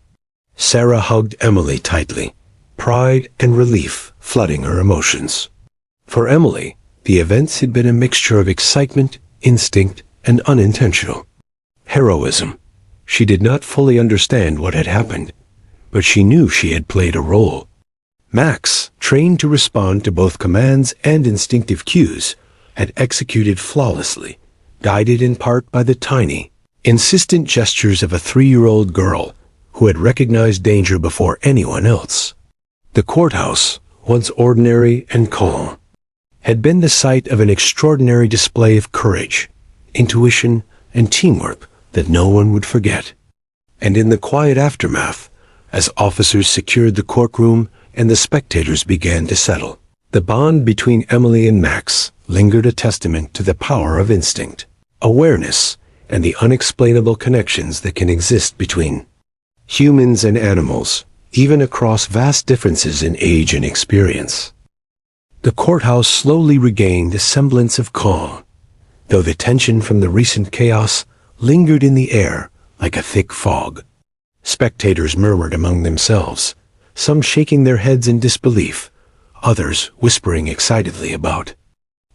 Sarah hugged Emily tightly, pride and relief flooding her emotions. For Emily, the events had been a mixture of excitement, instinct, and unintentional heroism. She did not fully understand what had happened, but she knew she had played a role. Max, trained to respond to both commands and instinctive cues, had executed flawlessly, guided in part by the tiny, insistent gestures of a 3-year-old girl who had recognized danger before anyone else. The courthouse, once ordinary and calm, had been the site of an extraordinary display of courage, intuition, and teamwork that no one would forget. And in the quiet aftermath, as officers secured the courtroom and the spectators began to settle, the bond between Emily and Max lingered, a testament to the power of instinct, awareness, and the unexplainable connections that can exist between humans and animals, even across vast differences in age and experience. The courthouse slowly regained a semblance of calm, though the tension from the recent chaos lingered in the air like a thick fog. Spectators murmured among themselves, some shaking their heads in disbelief, others whispering excitedly about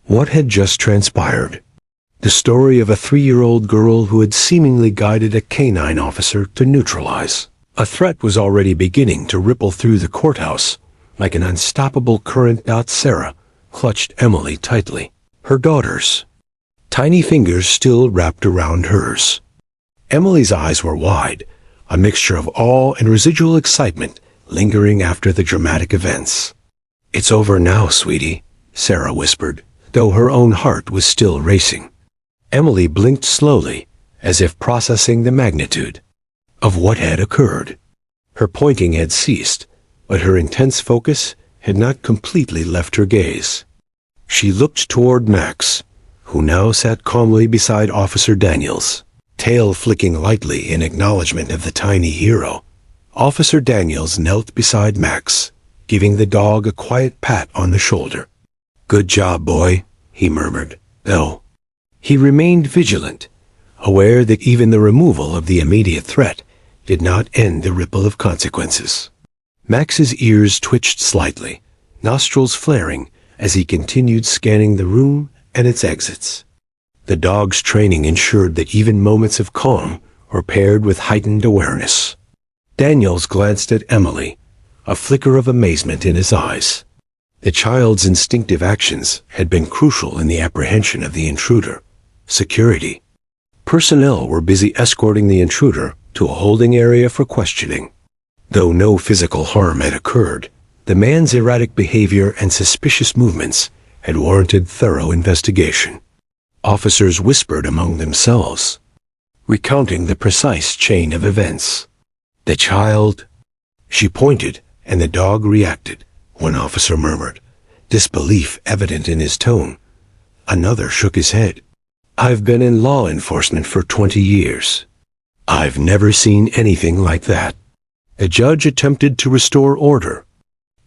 what had just transpired. The story of a 3-year-old girl who had seemingly guided a canine officer to neutralize a threat was already beginning to ripple through the courthouse like an unstoppable current. Sarah clutched Emily tightly, her daughter's tiny fingers still wrapped around hers. Emily's eyes were wide, a mixture of awe and residual excitement lingering after the dramatic events. "It's over now, sweetie," Sarah whispered, though her own heart was still racing. Emily blinked slowly, as if processing the magnitude of what had occurred. Her pointing had ceased, but her intense focus had not completely left her gaze. She looked toward Max, who now sat calmly beside Officer Daniels, tail flicking lightly in acknowledgement of the tiny hero. Officer Daniels knelt beside Max, giving the dog a quiet pat on the shoulder. "Good job, boy," he murmured, though he remained vigilant, aware that even the removal of the immediate threat did not end the ripple of consequences. Max's ears twitched slightly, nostrils flaring as he continued scanning the room and its exits. The dog's training ensured that even moments of calm were paired with heightened awareness. Daniels glanced at Emily, a flicker of amazement in his eyes. The child's instinctive actions had been crucial in the apprehension of the intruder. Security personnel were busy escorting the intruder to a holding area for questioning. Though no physical harm had occurred, the man's erratic behavior and suspicious movements had warranted thorough investigation. Officers whispered among themselves, recounting the precise chain of events. "The child—" She pointed, and the dog reacted. One officer murmured, disbelief evident in his tone. Another shook his head. "I've been in law enforcement for 20 years. I've never seen anything like that." The judge attempted to restore order,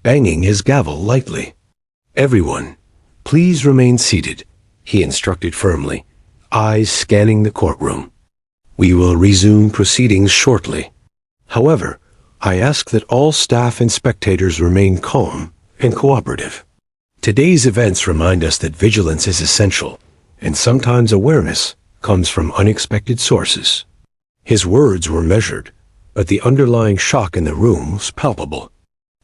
banging his gavel lightly. "Everyone, please remain seated," he instructed firmly, eyes scanning the courtroom. "We will resume proceedings shortly. However, I ask that all staff and spectators remain calm and cooperative. Today's events remind us that vigilance is essential, and sometimes awareness comes from unexpected sources." His words were measured, but the underlying shock in the room was palpable.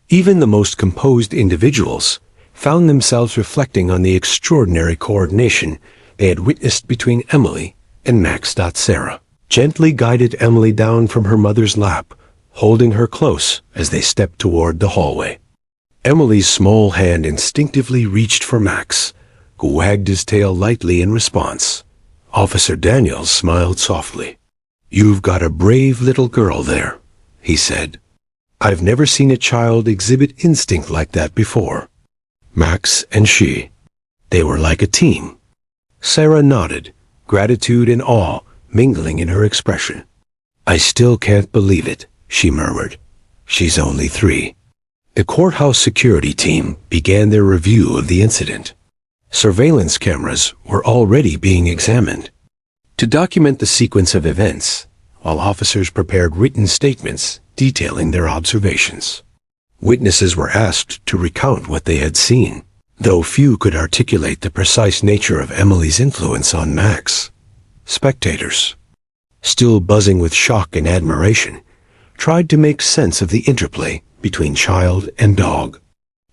Even the most composed individuals found themselves reflecting on the extraordinary coordination they had witnessed between Emily and Max. Sarah gently guided Emily down from her mother's lap, holding her close as they stepped toward the hallway. Emily's small hand instinctively reached for Max, who wagged his tail lightly in response. Officer Daniels smiled softly. "You've got a brave little girl there," he said. I've never seen a child exhibit instinct like that before. Max and she, they were like a team. Sarah nodded, gratitude and awe mingling in her expression. I still can't believe it, she murmured. She's only 3. The courthouse security team began their review of the incident. Surveillance cameras were already being examined to document the sequence of events, while officers prepared written statements detailing their observations. Witnesses were asked to recount what they had seen, though few could articulate the precise nature of Emily's influence on Max. Spectators, still buzzing with shock and admiration, tried to make sense of the interplay between child and dog.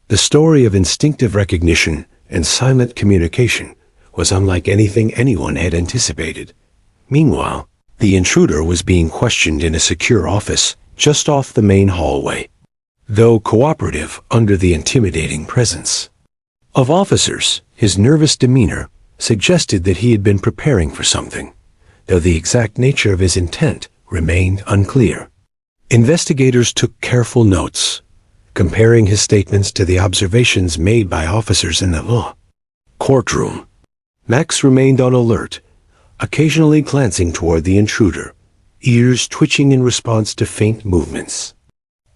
The story of instinctive recognition and silent communication was unlike anything anyone had anticipated. Meanwhile, the intruder was being questioned in a secure office just off the main hallway, though cooperative under the intimidating presence of officers. His nervous demeanor suggested that he had been preparing for something, though the exact nature of his intent remained unclear. Investigators took careful notes, comparing his statements to the observations made by officers in the courtroom. Max remained on alert, occasionally glancing toward the intruder, ears twitching in response to faint movements.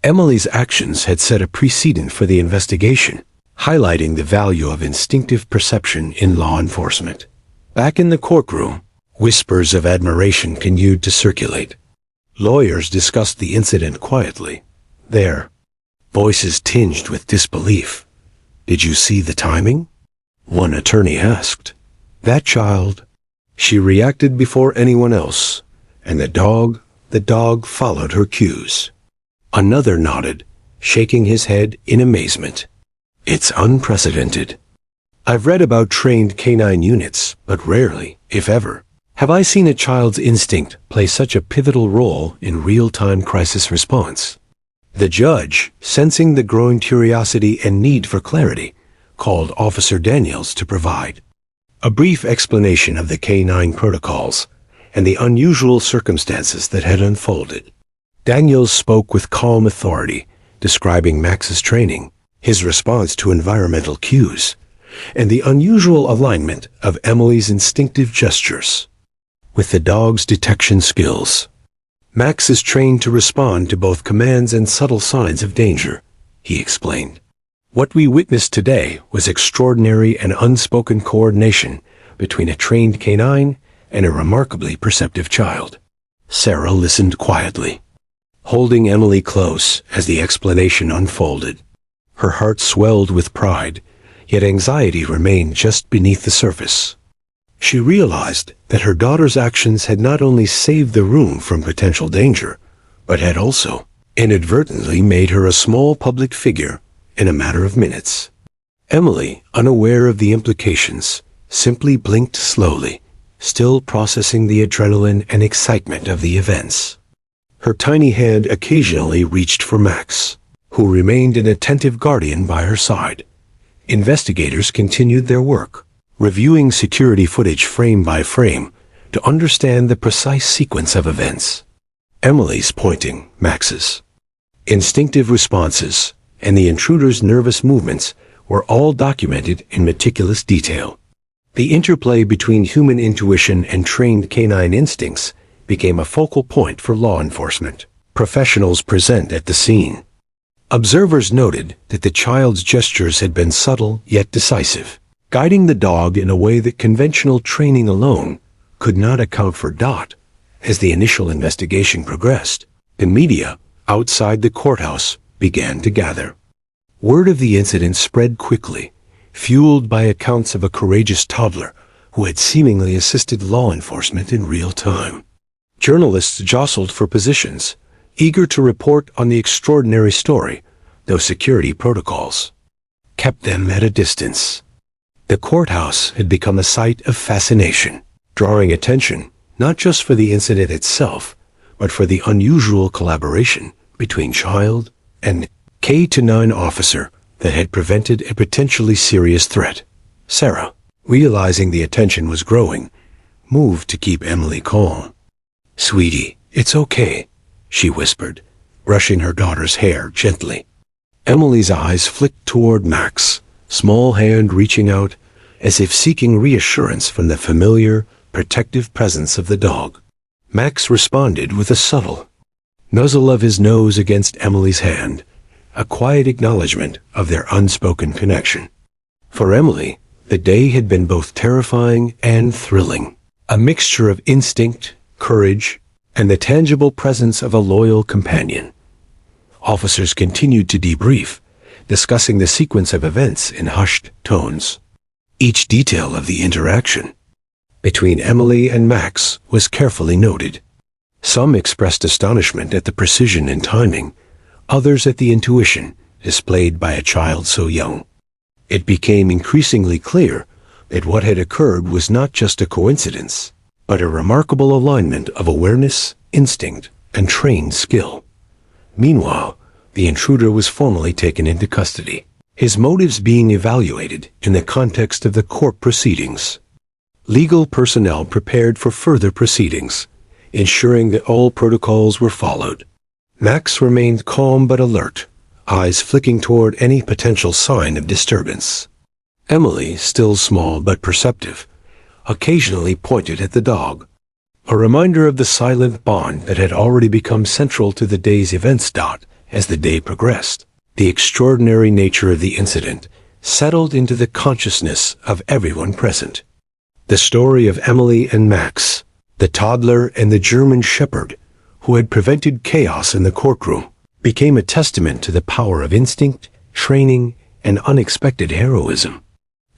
Emily's actions had set a precedent for the investigation, highlighting the value of instinctive perception in law enforcement. Back in the courtroom, whispers of admiration continued to circulate. Lawyers discussed the incident quietly, their voices tinged with disbelief. Did you see the timing? One attorney asked. That child. She reacted before anyone else, and the dog followed her cues. Another nodded, shaking his head in amazement. It's unprecedented. I've read about trained canine units, but rarely, if ever, have I seen a child's instinct play such a pivotal role in real-time crisis response. The judge, sensing the growing curiosity and need for clarity, called Officer Daniels to provide a brief explanation of the canine protocols and the unusual circumstances that had unfolded. Daniels spoke with calm authority, describing Max's training, his response to environmental cues, and the unusual alignment of Emily's instinctive gestures with the dog's detection skills. Max is trained to respond to both commands and subtle signs of danger, he explained. What we witnessed today was extraordinary and unspoken coordination between a trained canine and a remarkably perceptive child. Sarah listened quietly, holding Emily close as the explanation unfolded. Her heart swelled with pride, yet anxiety remained just beneath the surface. She realized that her daughter's actions had not only saved the room from potential danger, but had also inadvertently made her a small public figure in a matter of minutes. Emily, unaware of the implications, simply blinked slowly, still processing the adrenaline and excitement of the events. Her tiny hand occasionally reached for Max, who remained an attentive guardian by her side. Investigators continued their work, reviewing security footage frame by frame to understand the precise sequence of events. Emily's pointing, Max's instinctive responses, and the intruder's nervous movements were all documented in meticulous detail. The interplay between human intuition and trained canine instincts became a focal point for law enforcement professionals present at the scene. Observers noted that the child's gestures had been subtle yet decisive, guiding the dog in a way that conventional training alone could not account for. As the initial investigation progressed, the media outside the courthouse began to gather. Word of the incident spread quickly, fueled by accounts of a courageous toddler who had seemingly assisted law enforcement in real time. Journalists jostled for positions, eager to report on the extraordinary story, though security protocols kept them at a distance. The courthouse had become a site of fascination, drawing attention not just for the incident itself, but for the unusual collaboration between child and K-9 officer that had prevented a potentially serious threat. Sarah, realizing the attention was growing, moved to keep Emily calm. "Sweetie, it's okay," she whispered, brushing her daughter's hair gently. Emily's eyes flicked toward Max, small hand reaching out, as if seeking reassurance from the familiar, protective presence of the dog. Max responded with a subtle nuzzle of his nose against Emily's hand, a quiet acknowledgement of their unspoken connection. For Emily, the day had been both terrifying and thrilling, a mixture of instinct, courage, and the tangible presence of a loyal companion. Officers continued to debrief, discussing the sequence of events in hushed tones. Each detail of the interaction between Emily and Max was carefully noted. Some expressed astonishment at the precision and timing, others at the intuition displayed by a child so young. It became increasingly clear that what had occurred was not just a coincidence, but a remarkable alignment of awareness, instinct, and trained skill. Meanwhile, the intruder was formally taken into custody, his motives being evaluated in the context of the court proceedings. Legal personnel prepared for further proceedings, ensuring that all protocols were followed. Max remained calm but alert, eyes flicking toward any potential sign of disturbance. Emily, still small but perceptive, occasionally pointed at the dog, a reminder of the silent bond that had already become central to the day's events. As the day progressed, the extraordinary nature of the incident settled into the consciousness of everyone present. The story of Emily and Max, the toddler and the German shepherd who had prevented chaos in the courtroom, became a testament to the power of instinct, training, and unexpected heroism.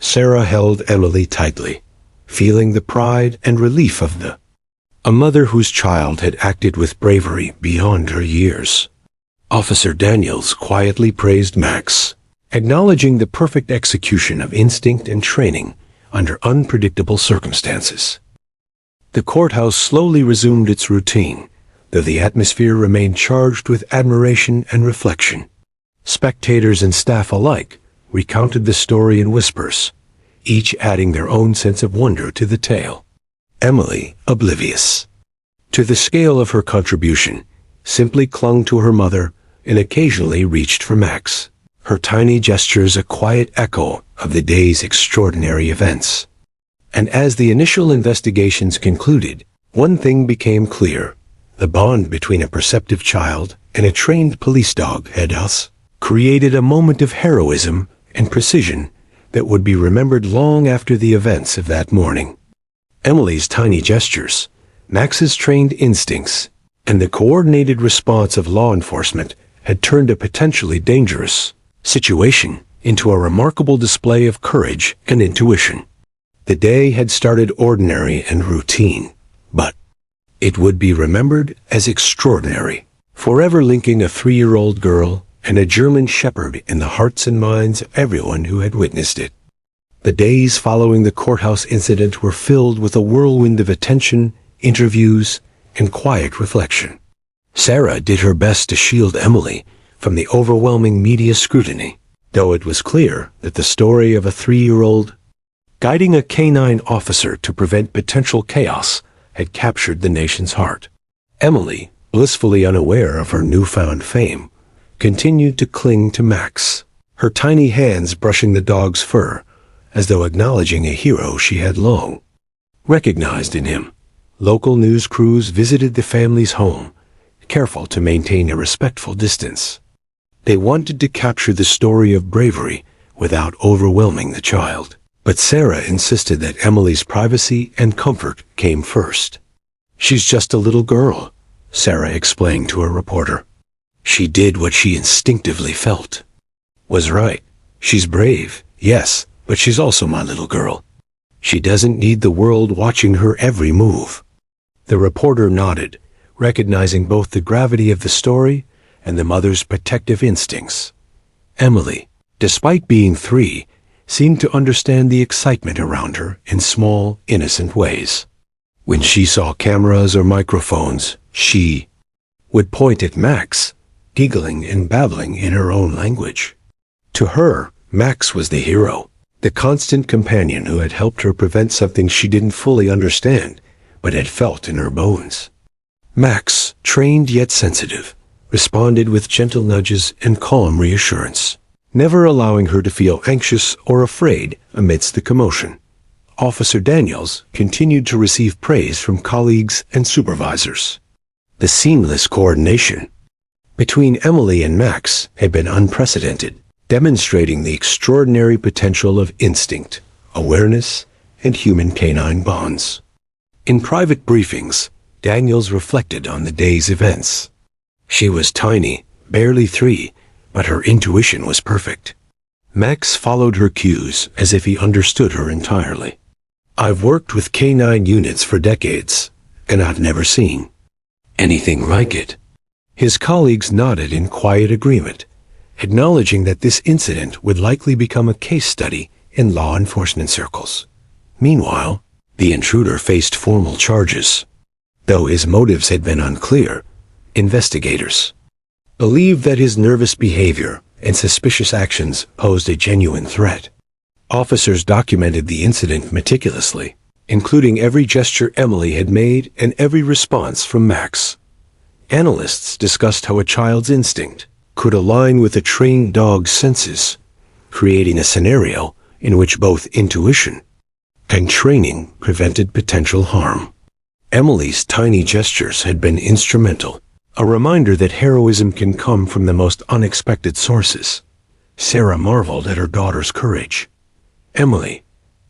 Sarah held Emily tightly, feeling the pride and relief of a mother whose child had acted with bravery beyond her years. Officer Daniels quietly praised Max, acknowledging the perfect execution of instinct and training under unpredictable circumstances. The courthouse slowly resumed its routine, though the atmosphere remained charged with admiration and reflection. Spectators and staff alike recounted the story in whispers, each adding their own sense of wonder to the tale. Emily, oblivious to the scale of her contribution, simply clung to her mother and occasionally reached for Max, her tiny gestures a quiet echo of the day's extraordinary events. And as the initial investigations concluded, one thing became clear: the bond between a perceptive child and a trained police dog had created a moment of heroism and precision that would be remembered long after the events of that morning. Emily's tiny gestures, Max's trained instincts, and the coordinated response of law enforcement had turned a potentially dangerous situation into a remarkable display of courage and intuition. The day had started ordinary and routine, but it would be remembered as extraordinary, forever linking a 3-year-old girl and a German shepherd in the hearts and minds of everyone who had witnessed it. The days following the courthouse incident were filled with a whirlwind of attention, interviews, and quiet reflection. Sarah did her best to shield Emily from the overwhelming media scrutiny, though it was clear that the story of a 3-year-old guiding a canine officer to prevent potential chaos had captured the nation's heart. Emily, blissfully unaware of her newfound fame, continued to cling to Max, her tiny hands brushing the dog's fur, as though acknowledging a hero she had long recognized in him. Local news crews visited the family's home, careful to maintain a respectful distance. They wanted to capture the story of bravery without overwhelming the child. But Sarah insisted that Emily's privacy and comfort came first. "She's just a little girl," Sarah explained to a reporter. "She did what she instinctively felt. Was right. She's brave, yes, but she's also my little girl. She doesn't need the world watching her every move." The reporter nodded, recognizing both the gravity of the story and the mother's protective instincts. Emily, despite being 3, seemed to understand the excitement around her in small, innocent ways. When she saw cameras or microphones, she would point at Max, giggling and babbling in her own language. To her, Max was the hero, the constant companion who had helped her prevent something she didn't fully understand, but had felt in her bones. Max, trained yet sensitive, responded with gentle nudges and calm reassurance, never allowing her to feel anxious or afraid amidst the commotion. Officer Daniels continued to receive praise from colleagues and supervisors. The seamless coordination between Emily and Max had been unprecedented, demonstrating the extraordinary potential of instinct, awareness, and human-canine bonds. In private briefings, Daniels reflected on the day's events. She was tiny, barely 3, but her intuition was perfect. Max followed her cues as if he understood her entirely. "I've worked with canine units for decades, and I've never seen anything like it." His colleagues nodded in quiet agreement, acknowledging that this incident would likely become a case study in law enforcement circles. Meanwhile, the intruder faced formal charges. Though his motives had been unclear, investigators believed that his nervous behavior and suspicious actions posed a genuine threat. Officers documented the incident meticulously, including every gesture Emily had made and every response from Max. Analysts discussed how a child's instinct could align with a trained dog's senses, creating a scenario in which both intuition and training prevented potential harm. Emily's tiny gestures had been instrumental, a reminder that heroism can come from the most unexpected sources. Sarah marveled at her daughter's courage. "Emily,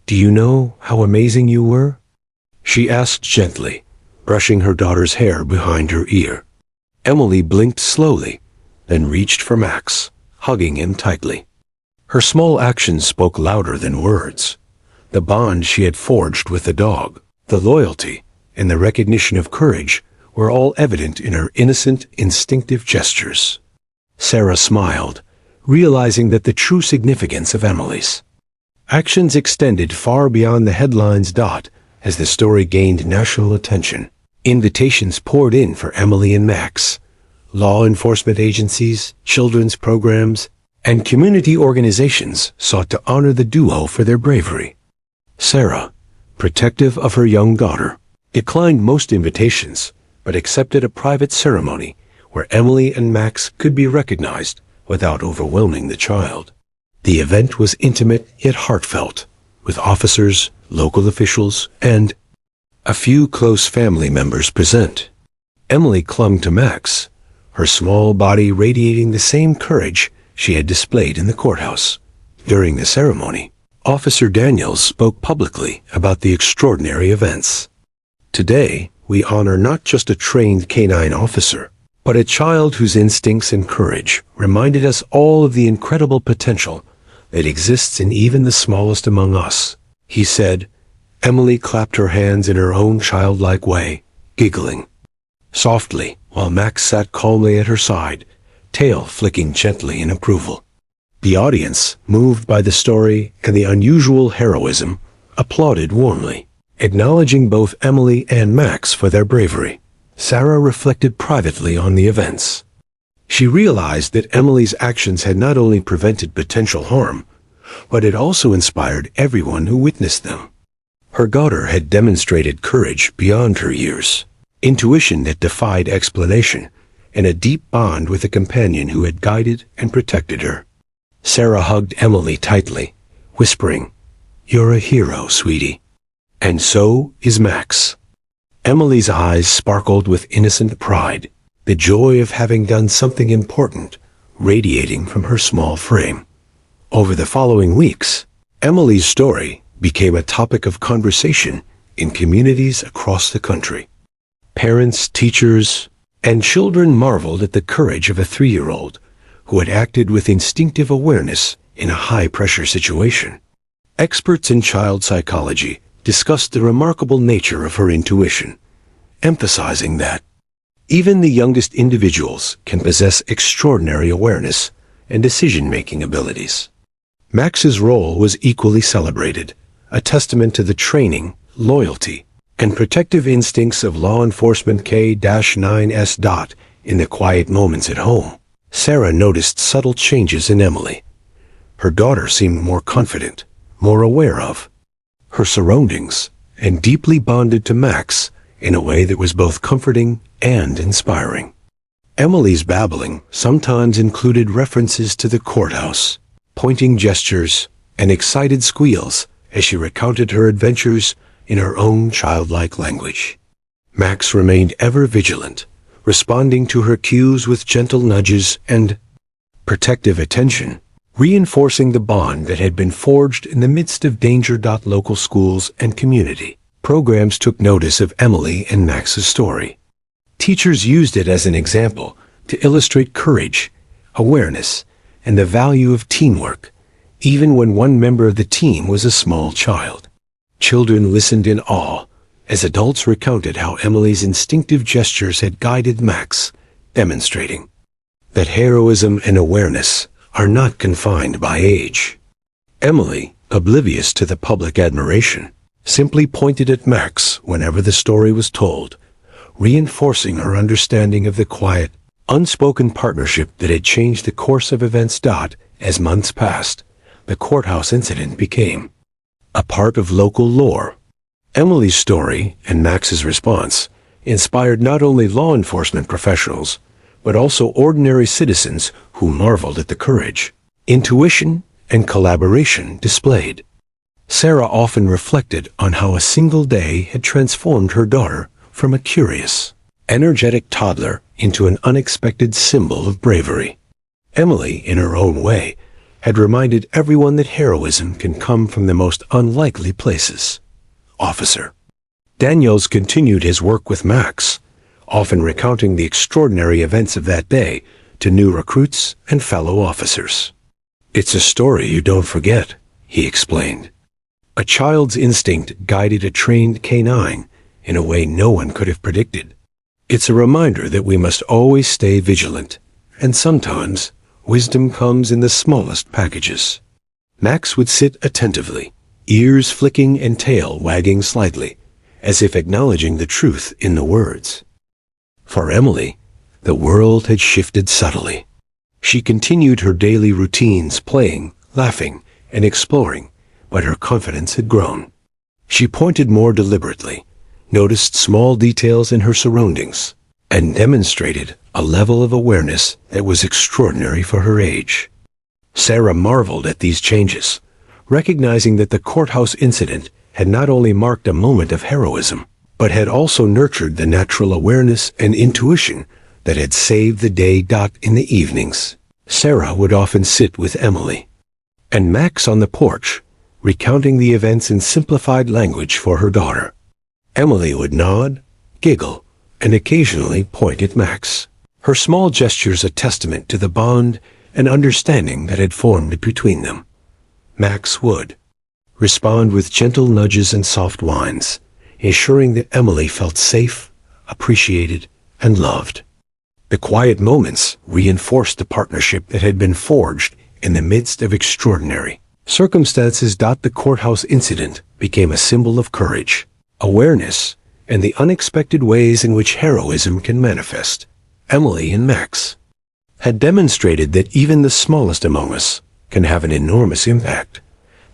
do you know how amazing you were?" she asked gently, brushing her daughter's hair behind her ear. Emily blinked slowly, then reached for Max, hugging him tightly. Her small actions spoke louder than words. The bond she had forged with the dog, the loyalty, and the recognition of courage were all evident in her innocent, instinctive gestures. Sarah smiled, realizing that the true significance of Emily's actions extended far beyond the headlines. As the story gained national attention, invitations poured in for Emily and Max. Law enforcement agencies, children's programs, and community organizations sought to honor the duo for their bravery. Sarah, protective of her young daughter, declined most invitations, but accepted a private ceremony where Emily and Max could be recognized without overwhelming the child. The event was intimate yet heartfelt, with officers, local officials, and a few close family members present. Emily clung to Max, her small body radiating the same courage she had displayed in the courthouse. During the ceremony, Officer Daniels spoke publicly about the extraordinary events. "Today, we honor not just a trained canine officer, but a child whose instincts and courage reminded us all of the incredible potential that exists in even the smallest among us," he said. Emily clapped her hands in her own childlike way, giggling softly, while Max sat calmly at her side, tail flicking gently in approval. The audience, moved by the story and the unusual heroism, applauded warmly, acknowledging both Emily and Max for their bravery. Sarah reflected privately on the events. She realized that Emily's actions had not only prevented potential harm, but had also inspired everyone who witnessed them. Her daughter had demonstrated courage beyond her years, intuition that defied explanation, and a deep bond with a companion who had guided and protected her. Sarah hugged Emily tightly, whispering, "You're a hero, sweetie." And so is Max. Emily's eyes sparkled with innocent pride, the joy of having done something important radiating from her small frame. Over the following weeks, Emily's story became a topic of conversation in communities across the country. Parents, teachers, and children marveled at the courage of a 3-year-old who had acted with instinctive awareness in a high-pressure situation. Experts in child psychology discussed the remarkable nature of her intuition, emphasizing that even the youngest individuals can possess extraordinary awareness and decision-making abilities. Max's role was equally celebrated, a testament to the training, loyalty, and protective instincts of law enforcement K-9S. In the quiet moments at home, Sarah noticed subtle changes in Emily. Her daughter seemed more confident, more aware of her surroundings, and deeply bonded to Max in a way that was both comforting and inspiring. Emily's babbling sometimes included references to the courthouse, pointing gestures, and excited squeals as she recounted her adventures in her own childlike language. Max remained ever vigilant, responding to her cues with gentle nudges and protective attention, reinforcing the bond that had been forged in the midst of danger. Local schools and community programs took notice of Emily and Max's story. Teachers used it as an example to illustrate courage, awareness, and the value of teamwork, even when one member of the team was a small child. Children listened in awe as adults recounted how Emily's instinctive gestures had guided Max, demonstrating that heroism and awareness are not confined by age. Emily, oblivious to the public admiration, simply pointed at Max whenever the story was told, reinforcing her understanding of the quiet, unspoken partnership that had changed the course of events. As months passed, the courthouse incident became a part of local lore. Emily's story and Max's response inspired not only law enforcement professionals, but also ordinary citizens who marveled at the courage, intuition, and collaboration displayed. Sarah often reflected on how a single day had transformed her daughter from a curious, energetic toddler into an unexpected symbol of bravery. Emily, in her own way, had reminded everyone that heroism can come from the most unlikely places. Officer Daniels continued his work with Max, often recounting the extraordinary events of that day to new recruits and fellow officers. "It's a story you don't forget," he explained. A child's instinct guided a trained canine in a way no one could have predicted. It's a reminder that we must always stay vigilant, and sometimes wisdom comes in the smallest packages. Max would sit attentively, ears flicking and tail wagging slightly, as if acknowledging the truth in the words. For Emily, the world had shifted subtly. She continued her daily routines, playing, laughing, and exploring, but her confidence had grown. She pointed more deliberately, noticed small details in her surroundings, and demonstrated a level of awareness that was extraordinary for her age. Sarah marveled at these changes, recognizing that the courthouse incident had not only marked a moment of heroism, but had also nurtured the natural awareness and intuition that had saved the day. In the evenings, Sarah would often sit with Emily and Max on the porch, recounting the events in simplified language for her daughter. Emily would nod, giggle, and occasionally point at Max, her small gestures a testament to the bond and understanding that had formed between them. Max would respond with gentle nudges and soft whines, ensuring that Emily felt safe, appreciated, and loved. The quiet moments reinforced the partnership that had been forged in the midst of extraordinary circumstances. The courthouse incident became a symbol of courage, awareness, and the unexpected ways in which heroism can manifest. Emily and Max had demonstrated that even the smallest among us can have an enormous impact,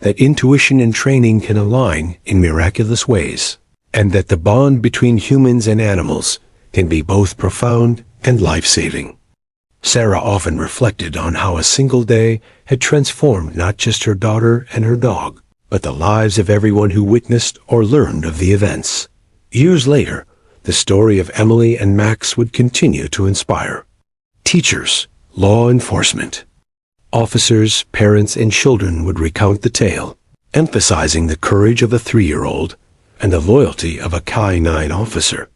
that intuition and training can align in miraculous ways, and that the bond between humans and animals can be both profound and life-saving. Sarah often reflected on how a single day had transformed not just her daughter and her dog, but the lives of everyone who witnessed or learned of the events. Years later, the story of Emily and Max would continue to inspire teachers, law enforcement, officers, parents, and children would recount the tale, emphasizing the courage of a 3-year-old and the loyalty of a K-9 officer.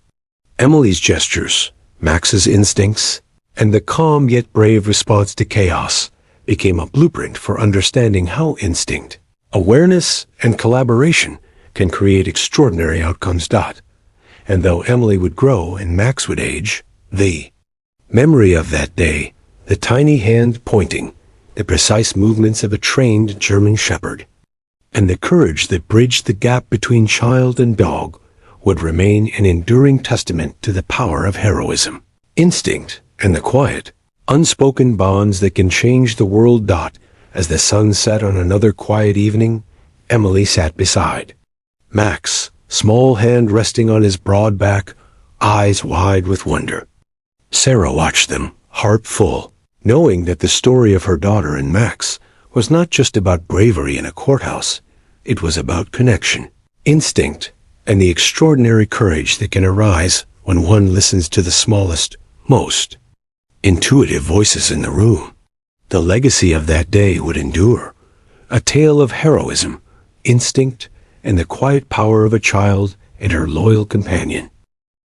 Emily's gestures, Max's instincts, and the calm yet brave response to chaos became a blueprint for understanding how instinct, awareness, and collaboration can create extraordinary outcomes. And though Emily would grow and Max would age, the memory of that day, the tiny hand pointing, the precise movements of a trained German shepherd, and the courage that bridged the gap between child and dog would remain an enduring testament to the power of heroism, instinct, and the quiet, unspoken bonds that can change the world. As the sun set on another quiet evening, Emily sat beside Max, small hand resting on his broad back, eyes wide with wonder. Sarah watched them, heart full, knowing that the story of her daughter and Max was not just about bravery in a courthouse. It was about connection, instinct, and the extraordinary courage that can arise when one listens to the smallest, most intuitive voices in the room. The legacy of that day would endure, a tale of heroism, instinct, and the quiet power of a child and her loyal companion.